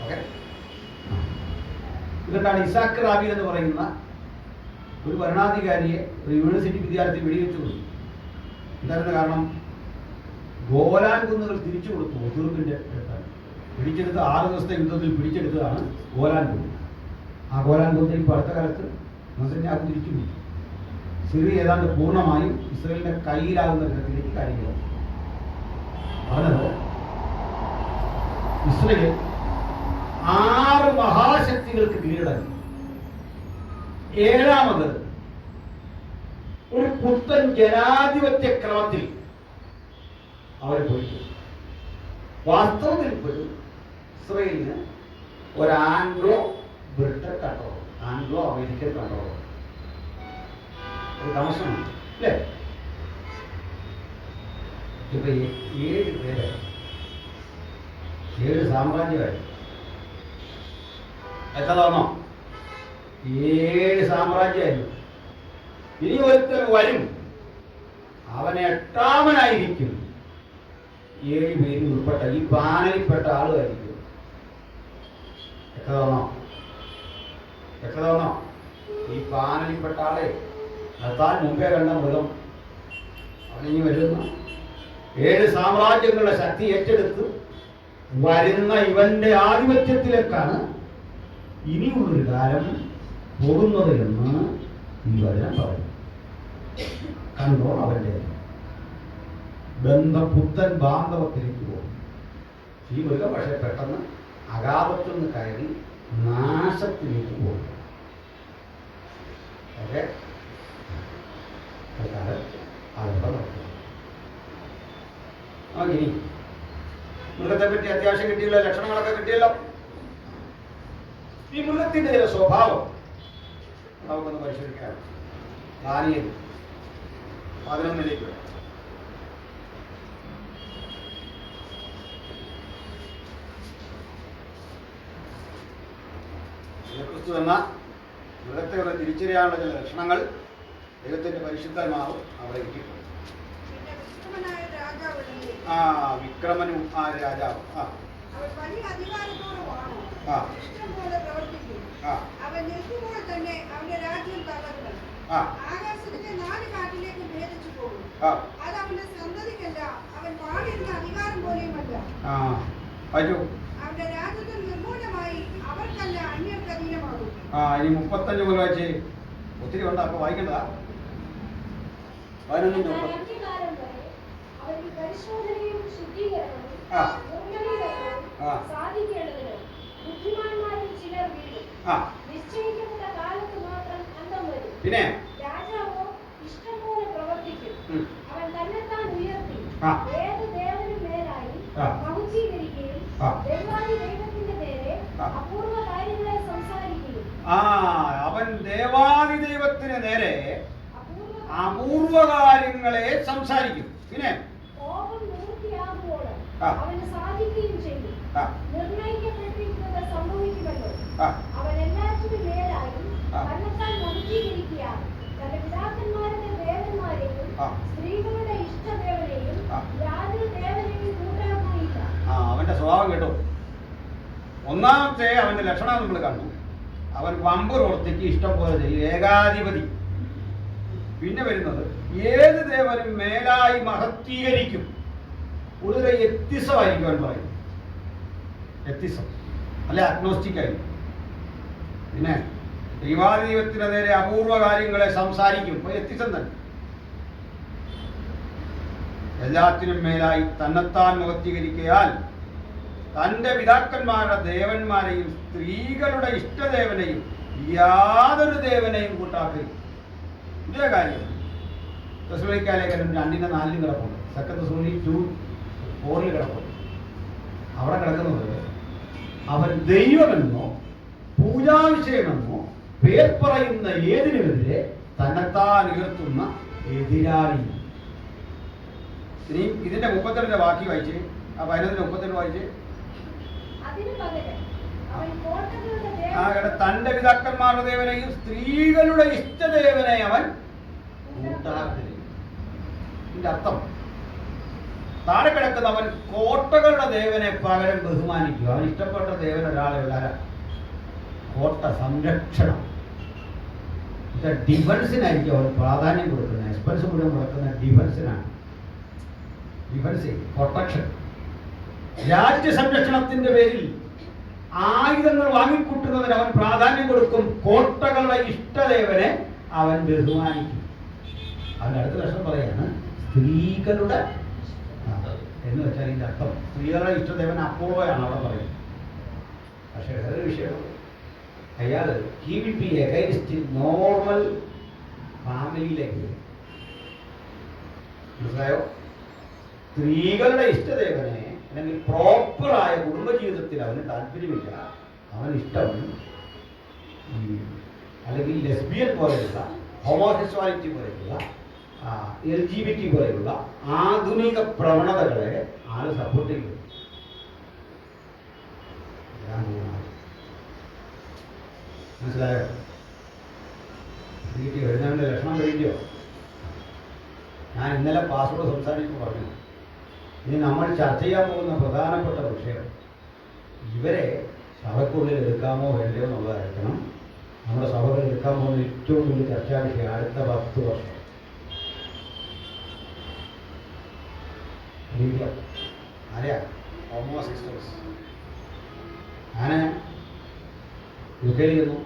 ഓക്കെ, ഇതുകൊണ്ടാണ് ഇസാക്ക് റാബീൻ എന്ന് പറയുന്ന ഒരു ഭരണാധികാരിയെ ഒരു യൂണിവേഴ്സിറ്റി വിദ്യാർത്ഥി വെടിവെച്ചു കൊടുത്തു. എന്തായിരുന്നു കാരണം? ഗോലാൻ കുന്നുകൾ തിരിച്ചു കൊടുത്തു. തുർക്കിന്റെ അടുത്താണ് പിടിച്ചെടുത്ത 6 ദിവസത്തെ യുദ്ധത്തിൽ പിടിച്ചെടുത്തതാണ് ഗോലാൻ കുന്ന്. ആ ഗോലാൻ കുന്ന് ഇപ്പോൾ അടുത്ത കാലത്ത് നെതന്യാഹു തിരിച്ചു പിടിച്ചു. സിറിയ ഏതാണ്ട് പൂർണ്ണമായും ഇസ്രയേലിന്റെ കയ്യിലാകുന്ന വിധത്തിലേക്ക് കാര്യങ്ങൾ പറഞ്ഞത്. ഇസ്രയേൽ 6 മഹാശക്തികൾക്ക് കീഴടങ്ങി. 7ാമത് ഒരു പുത്തൻ ജനാധിപത്യ ക്രമത്തിൽ അവർ പോയി. വാസ്തവത്തിൽ പോലും ഇസ്രയേലിന് ഒരു Anglo Britain control, Anglo American control ഒരു തമസമാണ് അല്ലേ? ഇപ്പൊ 7 പേര്, 7 സാമ്രാജ്യമായി. എത്ര തോന്നോ? 7 സാമ്രാജ്യമായിരുന്നു. ഇനി ഒരുത്തൻ വരും, അവനെ 8ാമനായിരിക്കും. 7 പേര് ഉൾപ്പെട്ട ഈ പാനലിൽപ്പെട്ട ആളുമായിരിക്കും. എത്ര തോന്നോ? ഈ പാനലിൽപ്പെട്ട ആളെ താൻ മുമ്പേ കണ്ട മൃഗം അവനിനി വരുന്ന 7 സാമ്രാജ്യങ്ങളുടെ ശക്തി ഏറ്റെടുത്ത് വരുന്ന ഇവന്റെ ആധിപത്യത്തിലേക്കാണ് ഇനിയുള്ളൊരു കാലം പോകുന്നത് എന്ന് ഈ വചനം പറയും. കണ്ടോ, അവന്റെ പുത്തൻ ബാന്ധവത്തിലേക്ക് പോകും. ഈ മൃഗം പക്ഷെ പെട്ടെന്ന് അഗാധത്തിൽ നിന്ന് കയറി നാശത്തിലേക്ക് പോകും. ഓക്കെ, അതുകൊണ്ട് നടക്കും. ഇനി മൃഗത്തെ പറ്റി അത്യാവശ്യം കിട്ടിയല്ലോ, ലക്ഷണങ്ങളൊക്കെ കിട്ടിയല്ലോ. ഈ മൃഗത്തിന്റെ ചില സ്വഭാവം നമുക്കൊന്ന് പരിശോധിക്കാം. ദാനിയേൽ 11 ക്രിസ്തു എന്ന മൃഗത്തെ ഇവിടെ തിരിച്ചറിയാനുള്ള ചില ലക്ഷണങ്ങൾ ദൈവത്തിന്റെ പരിശുദ്ധാത്മാവ് അവിടെ ഇട്ടിട്ടുണ്ട്. വിക്രമനും ആ രാജാവ് അവൻ നിൽക്കുമ്പോൾ തന്നെ അവന്റെ രാജ്യം തകർന്നു. ആകാശത്തിന്റെ 4 കാറ്റിലേക്ക് ഭേദിച്ചു പോകും. അത് അവന്റെ സന്തതിക്കല്ല, അവൻ പാടിയിരുന്ന അധികാരം പോലെയുമല്ല. അവന്റെ രാജ്യത്തിൽ നിർമൂലമായി അവർക്കല്ല അന്യർക്ക് അധീനമാകും. ഇനി 35 മുതൽ വായിച്ചേ. ഒത്തിരി ഉണ്ട്, അപ്പൊ വായിക്കേണ്ടതാ. 11 പരിശോധനയും ശുദ്ധീകരണവും സാധിക്കേണ്ടതിന് ബുദ്ധിമാന്മാരിൽ ചിലർ വീഴും. നിശ്ചയിക്കപ്പെട്ട കാലത്ത് മാത്രം അന്തം വരും. പിന്നെ രാജാവോ ഇഷ്ടം പോലെ പ്രവർത്തിക്കും. അവൻ തന്നെത്താൻ ഉയർത്തി ഏത് ദേവനും മേലായി മഹുദ്ധീകരിക്കുകയും ദൈവാദി ദൈവത്തിന്റെ നേരെ അപൂർവ കാര്യങ്ങളെ സംസാരിക്കുകയും. അവൻ ദേവാദി ദൈവത്തിന് നേരെ അപൂർവ കാര്യങ്ങളെ സംസാരിക്കും. പിന്നെ കോപം നിവൃത്തിയാകുവോളം അവന് സാധിക്കുകയും ചെയ്യും. നിർണയിക്കപ്പെട്ടിരിക്കുന്നത് സംഭവിക്കുമല്ലോ. അവൻ എല്ലാറ്റിനും മേലായും തന്നെത്താൻ മഹുദ്ധീകരിക്കുകയാൽ തന്റെ പിതാക്കന്മാരുടെ ദേവന്മാരെയും സ്ത്രീകളുടെ ഇഷ്ടദേവനെയും യാതൊരു ദേവനെയും കൂട്ടാക്കുകയില്ല. അവന്റെ സ്വഭാവം കേട്ടോ. ഒന്നാമത്തെ അവന്റെ ലക്ഷണം നമ്മൾ കണ്ടു. അവൻ വമ്പ് പ്രവർത്തിക്ക് ഇഷ്ടം പോലെ ചെയ്യും, ഏകാധിപതി. പിന്നെ വരുന്നത് ഏത് ദേവനും മേലായി മഹത്വീകരിക്കും. വളരെ എത്തിസമായിരിക്കും അവൻ പറയും. എത്തിസം അല്ലെ അഗ്നോസ്റ്റിക് ആയിരിക്കും. പിന്നെ ദൈവാദൈവത്തിന് നേരെ അപൂർവ കാര്യങ്ങളെ സംസാരിക്കും. ഇപ്പൊ എത്തിസം തന്നെ. എല്ലാത്തിനും മേലായി തന്നെത്താൻ മഹത്വീകരിക്കയാൽ തൻ്റെ പിതാക്കന്മാരുടെ ദേവന്മാരെയും സ്ത്രീകളുടെ ഇഷ്ടദേവനെയും യാതൊരു ദേവനെയും കൂട്ടാക്കുകയും. ഇതേ കാര്യം തെസ്സലോനിക്കാലേഖനം 2:4 കിടപ്പുണ്ട്. 2 തെസ്സലോനി 2:4 കിടപ്പുണ്ട്. അവിടെ കിടക്കുന്നത് അവൻ ദൈവമെന്നോ പൂജാവിഷയമെന്നോ പേർ പറയുന്ന ഏതിനുമെതിരെ തന്നെത്താൻ ഉയർത്തുന്ന എതിരാളി. ഇനി ഇതിന്റെ 32 വാക്യം വായിച്ച്, ആ 11:32 വായിച്ച്. തന്റെ പിതാക്കന്മാരുടെ ദേവനെയും സ്ത്രീകളുടെ ഇഷ്ടദേവനെ അവൻ കൂട്ടാക്കില്ല. ഇതിന്റെ അർത്ഥം താഴെ കിടക്കുന്നവൻ കോട്ടകളുടെ ദേവനെ പകരം ബഹുമാനിക്കുക. അവൻ ഇഷ്ടപ്പെട്ട ദേവൻ ഒരാളെ ഉള്ള കോട്ട, സംരക്ഷണം, ഡിഫൻസിനായിരിക്കും അവൻ പ്രാധാന്യം കൊടുക്കുന്നത്. എക്സ്പെൻസ് മുഴുവൻ കൊടുക്കുന്ന ഡിഫൻസിനാണ്. Defence, protection. രാജ്യ സംരക്ഷണത്തിന്റെ പേരിൽ ആയുധങ്ങൾ വാങ്ങിക്കൂട്ടുന്നതിന് അവൻ പ്രാധാന്യം കൊടുക്കും. കോട്ടകളുടെ ഇഷ്ടദേവനെ അവൻ ബഹുമാനിക്കും. അവൻ്റെ അടുത്ത ലക്ഷണം പറയാണ് സ്ത്രീകളുടെ എന്ന് വെച്ചാൽ ഇതിൻ്റെ അർത്ഥം സ്ത്രീകളുടെ ഇഷ്ടദേവൻ അപൂർവയാണ് അവിടെ പറയുന്നത്. പക്ഷേ വേറൊരു വിഷയം, അയാൾ he will be against normal ഫാമിലിയിലേക്ക്. മനസ്സിലായോ? സ്ത്രീകളുടെ ഇഷ്ടദേവനെ അല്ലെങ്കിൽ പ്രോപ്പറായ കുടുംബജീവിതത്തിൽ അവന് താല്പര്യമില്ല. അവൻ ഇഷ്ടം അല്ലെങ്കിൽ ലെസ്ബിയൻ പോലെയുള്ള, ഹോമോസെക്സ്വാലിറ്റി പോലെയുള്ള, LGBT പോലെയുള്ള ആധുനിക പ്രവണതകളെ ആള് സപ്പോർട്ട് ചെയ്യും. മനസ്സിലായോ? വരുന്നവന്റെ ലക്ഷണം കഴിക്കോ? ഞാൻ ഇന്നലെ പാസ്വേഡ് സംസാരിക്കുമ്പോൾ പറഞ്ഞു, ഇനി നമ്മൾ ചർച്ച ചെയ്യാൻ പോകുന്ന പ്രധാനപ്പെട്ട വിഷയം ഇവരെ സഭയ്ക്കുള്ളിൽ എടുക്കാമോ വേണ്ടയോ എന്നുള്ളതായിരിക്കണം. നമ്മുടെ സഭകളിൽ എടുക്കാൻ പോകുന്ന ഏറ്റവും വലിയ ചർച്ചാ വിഷയം അടുത്ത 10 വർഷം. ആരെയാ? ഹോമോസെക്സ്വൽസ്. ഞാൻ യുകെയിലിരുന്നു.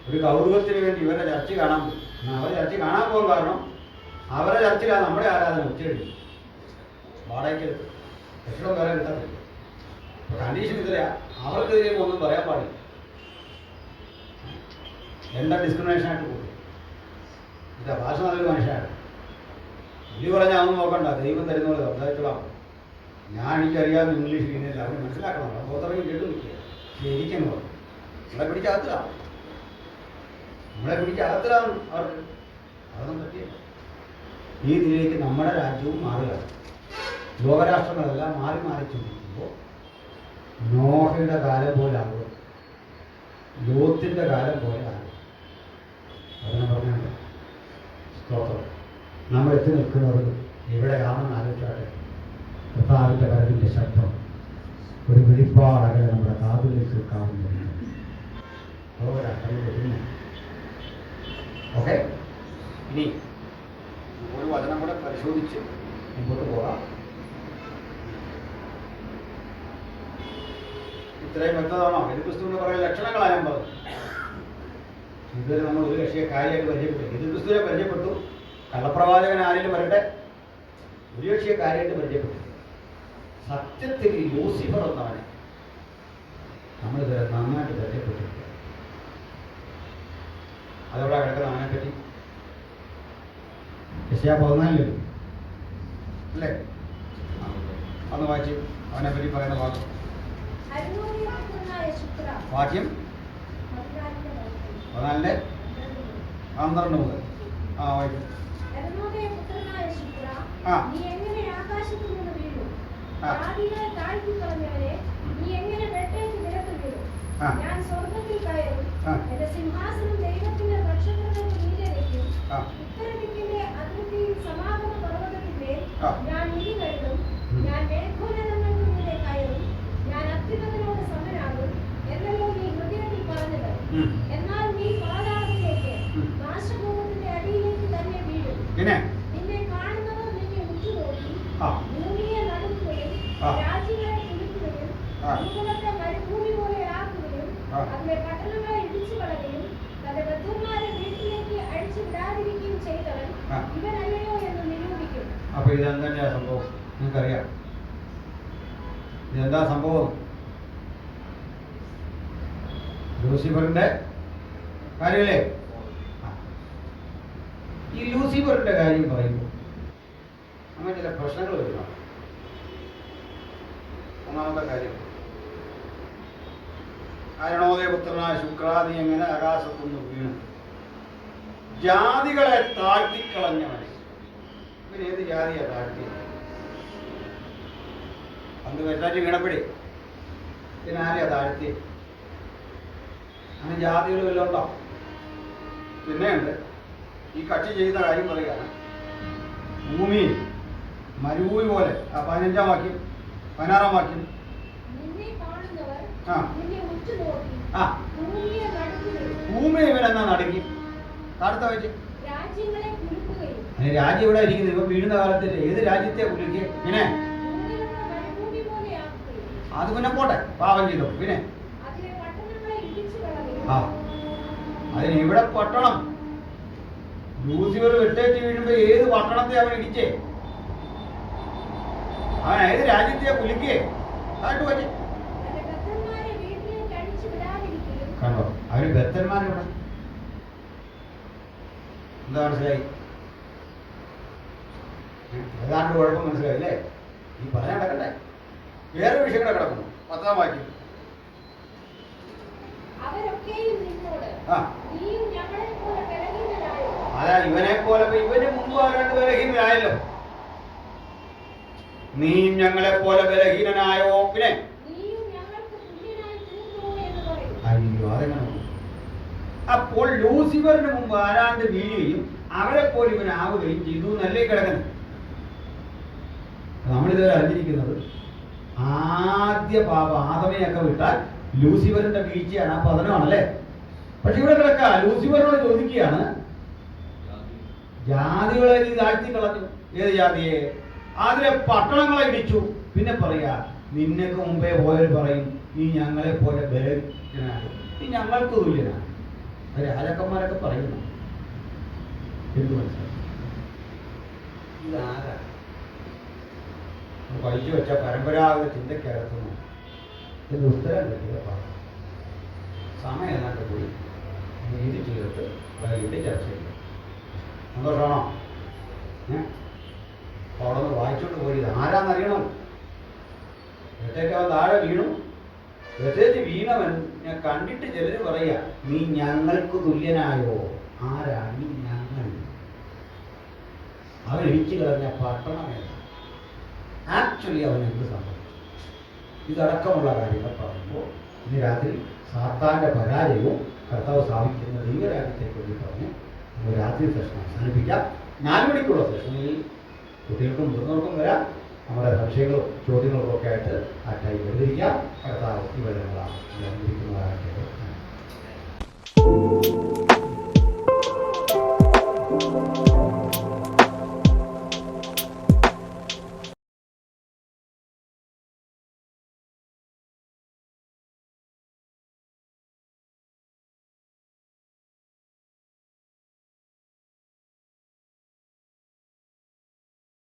ഒരു കൗതുകത്തിന് വേണ്ടി ഇവരുടെ ചർച്ച കാണാൻ പോകും. അവരെ ചർച്ച കാണാൻ പോകാൻ കാരണം അവരുടെ ചർച്ചയിലാണ് നമ്മുടെ ആരാധന ഉച്ചകഴിഞ്ഞു. വാടകയ്ക്കെടുത്ത് എത്രയോ വേറെ കിട്ടത്തില്ല. കണ്ടീഷൻ ഇതില്ല, അവർക്കെതിരെ ഒന്നും പറയാൻ പാടില്ല. എന്താ ഡിസ്ക്രിമിനേഷനായിട്ട് പോകും. ഇതാ ഭാഷ നല്ലൊരു മനുഷ്യനാണ്. ഇനി പറഞ്ഞാൽ അതൊന്നും നോക്കണ്ട, ദൈവം തരുന്ന പോലെ സംസാരിച്ചോളാം. ഞാൻ എനിക്കറിയാവുന്ന ഇംഗ്ലീഷ് ചെയ്യുന്നില്ല, അവന് മനസ്സിലാക്കണം. പുറത്തിറങ്ങി കേട്ടു നിൽക്കുക. എനിക്കെന്ന് പറഞ്ഞു നമ്മളെ പിടിച്ചകത്തിലാണ്, നമ്മളെ പിടിച്ചകത്തിലാണ് അവർക്ക്. അതൊന്നും പറ്റിയില്ല. ഈ ഇതിലേക്ക് നമ്മുടെ രാജ്യവും മാറുകയാണ്. ലോകരാഷ്ട്രങ്ങളെല്ലാം മാറി മാറി ചിന്തിക്കുമ്പോൾ നോഹയുടെ കാലം പോലാകും, ലോത്തിൻ്റെ കാലം പോലാകും. അതിനെ പറഞ്ഞുണ്ട് സ്തോത്രം. നമ്മൾ എത്തി നിൽക്കുന്നത് എവിടെയാണെന്ന് ആലോചിച്ചാട്ടെ. കർത്താവിൻ്റെ വരവിൻ്റെ ശബ്ദം ഒരു വെളിപ്പാടകലെ നമ്മുടെ കാതിലേക്ക് കേൾക്കാവുന്നതാണ്. ലോകരാഷ്ട്രങ്ങൾ വരുന്നു. ഓക്കെ, ഇനി ഒരു വചനം കൂടെ പരിശോധിച്ച് മുമ്പോട്ട് പോകാം. ഇത്രയും വ്യക്തമാണോ? യേശുക്രിസ്തുവിന്റെ കുറേ ലക്ഷണങ്ങളാണ് ഞാൻ പറഞ്ഞു. ഇതുവരെ നമ്മൾ ഒരു കക്ഷിയെ കാര്യമായിട്ട് പരിചയപ്പെട്ടു. യേശുക്രിസ്തുവിനെ പരിചയപ്പെട്ടു. കള്ളപ്രവാചകൻ ആരെങ്കിലും വരട്ടെ, ഒരു കക്ഷിയെ കാര്യമായിട്ട് പരിചയപ്പെട്ടു. സത്യത്തിൽ ലൂസിഫർ എന്നവനെ നമ്മൾ നന്നായിട്ട് പരിചയപ്പെട്ടിരിക്കുക. അതെവിടെ കിടക്കുന്ന അവനെപ്പറ്റി യെശയ്യാ 14 അല്ലേ? അന്ന് വായിച്ച് അവനെ പറ്റി പറയുന്ന വാക്യം 14:12 മുതൽ വായിക്കും. ഞാൻ സ്വർഗ്ഗത്തിൽ കയറും, എന്റെ സിംഹാസനം ദൈവത്തിന്റെ നക്ഷത്രങ്ങൾക്ക് മീതെ വയ്ക്കും. ഉത്തരദിക്കിന്റെ അതിർത്തിയിൽ സമാഗമ പർവ്വതത്തിന്റെ ഞാൻ ഇടി കരുതും. ഞാൻ മേഘോന്നതങ്ങൾക്ക് മീതെ കയറും. ഞാൻ അത്യുന്നതനോട് ആ. രാജ്യങ്ങളെ കുലുക്കുകയും ആ. ഭൂമുഖത്തെ മരുഭൂമി പോലെ ആക്കുകയും ആ. അതിലെ പട്ടണങ്ങളെ ഇടിച്ചു കളയുകയും തന്റെ ബദ്ധന്മാരെ വീട്ടിലേക്ക് അഴിച്ചു വിടാതിരിക്കുകയും ചെയ്തവൻ ആ. ഇവനല്ലയോ എന്ന് നിരൂപിക്കും. അപ്പൊ ഇതെന്താ സംഭവം നിങ്ങൾക്കറിയാം? ഇതെന്താ സംഭവം? ലൂസിഫറിന്റെ കാര്യമല്ലേ? ഈ ലൂസിഫറിന്റെ കാര്യം പറയുമ്പോൾ അങ്ങനെ ചില പ്രശ്നങ്ങൾ വരുന്നതാണ്. ഒന്നാമത്തെ കാര്യം, അരുണോദയപുത്രനായ ശുക്രാദി എങ്ങനെ ആകാശത്തുനിന്ന് വീണു ജാതികളെ താഴ്ത്തിക്കളഞ്ഞവൻ. ഇവൻ ഏത് ജാതിയാ താഴ്ത്തി? അന്ന് വെറ്റാറ്റി വീണപ്പെടി ഇതിനാരെയാ താഴ്ത്തി? അങ്ങനെ ജാതികൾ വല്ലതും ഉണ്ടോ? പിന്നെയുണ്ട്, ഈ കക്ഷി ചെയ്ത കാര്യം പറയുകയാണ്, ഭൂമി മരുഭൂമി പോലെ. ആ 15-ാം വാക്യം 16-ാം വാക്യം. നിന്നെ കാണുന്നവർ ആ. നിന്നെ ഉറ്റുനോക്കി ആ ഭൂമിയെ നടുക്കുകയും ഭൂമി ഇവനെന്നാ നടുക്കി താഴ്ത്ത വെച്ച് രാജ്യങ്ങളെ കുലുക്കുകയും അതിന് രാജ്യം ഇവിടെ ഇരിക്കുന്നത്. ഇവ വീഴുന്ന കാലത്തിൽ ഏത് രാജ്യത്തെ കുലുക്കി? പിന്നെ ഭൂമിയിലുള്ള മരുഭൂമി പോലെ ആക്കുകയും അത് പിന്നെ പോട്ടെ, പാപം ചെയ്തു. പിന്നെ അതിലെ പട്ടണങ്ങളെ ഇടിച്ചു കളയുകയും ആ അതിന് ഇവിടെ പട്ടണം ലൂസിഫർ വെട്ടേറ്റ് വീഴുമ്പോ ഏത് പട്ടണത്തെ അവൻ ഇടിച്ചേ? അവൻ ഏത് രാജ്യത്തെ കുലുക്കിയേ? താഴ്ത്തു വെച്ച് തന്റെ ബദ്ധന്മാരെ വീട്ടിലേക്ക് അഴിച്ചു വിടാതിരിക്കുകയും കണ്ടോ? അവര് ബദ്ധന്മാരിവിടെ എന്താ മനസ്സിലായി? ഏതാണ്ട് കുഴപ്പം മനസ്സിലായി അല്ലേ? ഈ പറയാൻ കിടക്കണ്ടേ? വേറെ വിഷയം കൂടെ കിടക്കുന്നു. 10-ാം വാക്യം. അവരൊക്കെയും നിന്നോട് ആ നീയും ഞങ്ങളെപ്പോലെ ബലഹീനരായോ? അതാ ഇവനെ പോലെ ഇവന് മുമ്പ് ആരാണ്ട് ബലഹീനനായല്ലോ. നീയും ഞങ്ങളെ പോലെ ബലഹീനനായോ? പിന്നെ നീയും ഞങ്ങൾക്ക് തുല്യനായി തീർന്നുവോ എന്ന് പറയും. അയ്യോ, അതെങ്ങനെ? അപ്പോൾ ലൂസിഫറിന് മുമ്പ് ആരാണ്ട് വീഴുകയും അവരെ പോലെ ഇവനാവുകയും ചെയ്തു എന്നല്ലേ കിടക്കുന്നത്. നമ്മളിതുവരെ അറിഞ്ഞിരിക്കുന്നത് ആദ്യ പാപ ആദമയൊക്കെ വിട്ടാൽ ലൂസിഫറിന്റെ വീഴ്ചയാണ്, ആ പതനമാണല്ലേ. പക്ഷെ ഇവിടെ കിടക്ക ലൂസിഫറിനോട് ചോദിക്കുകയാണ്, ജാതികളെ നീ താഴ്ത്തി കളഞ്ഞു. ഏത് ജാതിയെ? അതിലെ പട്ടണങ്ങളെ ഇടിച്ചു. പിന്നെ പറയാ, നിന്നൊക്കെ മുമ്പേ പോയവർ പറയും നീ ഞങ്ങളെ പോലെ ബലഹീനനാണ്, നീ ഞങ്ങൾക്ക് തുല്യനാണ്. അത് രാജാക്കന്മാരൊക്കെ പറയുന്നു. എന്ത് മനസ്സിലായി? ഇതാരാ പഠിച്ചു വെച്ച പരമ്പരാഗത ചിന്തക്കകത്തുനിന്ന് ഇത് ഉത്തരം കിട്ടിയ പാഠം. സമയം എന്നാണ്ട് പോയി ഇത് ചെയ്തിട്ട് വൈകിട്ട് ചർച്ച ചെയ്യും. സന്തോഷമാണോ? അവിടെ നിന്ന് വായിച്ചോണ്ട് പോയി ആരാന്നറിയണം. വെട്ടേക്ക് അവൻ താഴെ വീണു. വെട്ടേറ്റ് വീണവൻ ഞാൻ കണ്ടിട്ട് ചിലര് പറയാ, നീ ഞങ്ങൾക്ക് തുല്യനായോ? ആരാണ് ഈ ഞങ്ങൾ? അവൻ ഇടിച്ചു കളഞ്ഞ പട്ടണമേത. ആക്ച്വലി അവൻ എന്ത് സംഭവിച്ചു? ഇതടക്കമുള്ള കാര്യങ്ങൾ പറയുമ്പോൾ ഇന്ന് രാത്രി സാത്താന്റെ പരാജയവും കർത്താവ് സ്ഥാപിക്കുന്ന ദൈവരാജ്യത്തെ വേണ്ടി പറഞ്ഞ് നമ്മൾ രാത്രി സെഷൻ അവസാനിപ്പിക്കാം. 4 മണിക്കുള്ള സെഷനിൽ കുട്ടികൾക്കും മുതിർന്നവർക്കും വരാം. നമ്മുടെ സംശയങ്ങളും ചോദ്യങ്ങളും ഒക്കെ ആയിട്ട് ആ ടൈം എടുത്തിരിക്കാം. കർത്താവ് ഈ വചനങ്ങളാണ് അനുഗ്രഹിക്കുന്നതാകട്ടെ.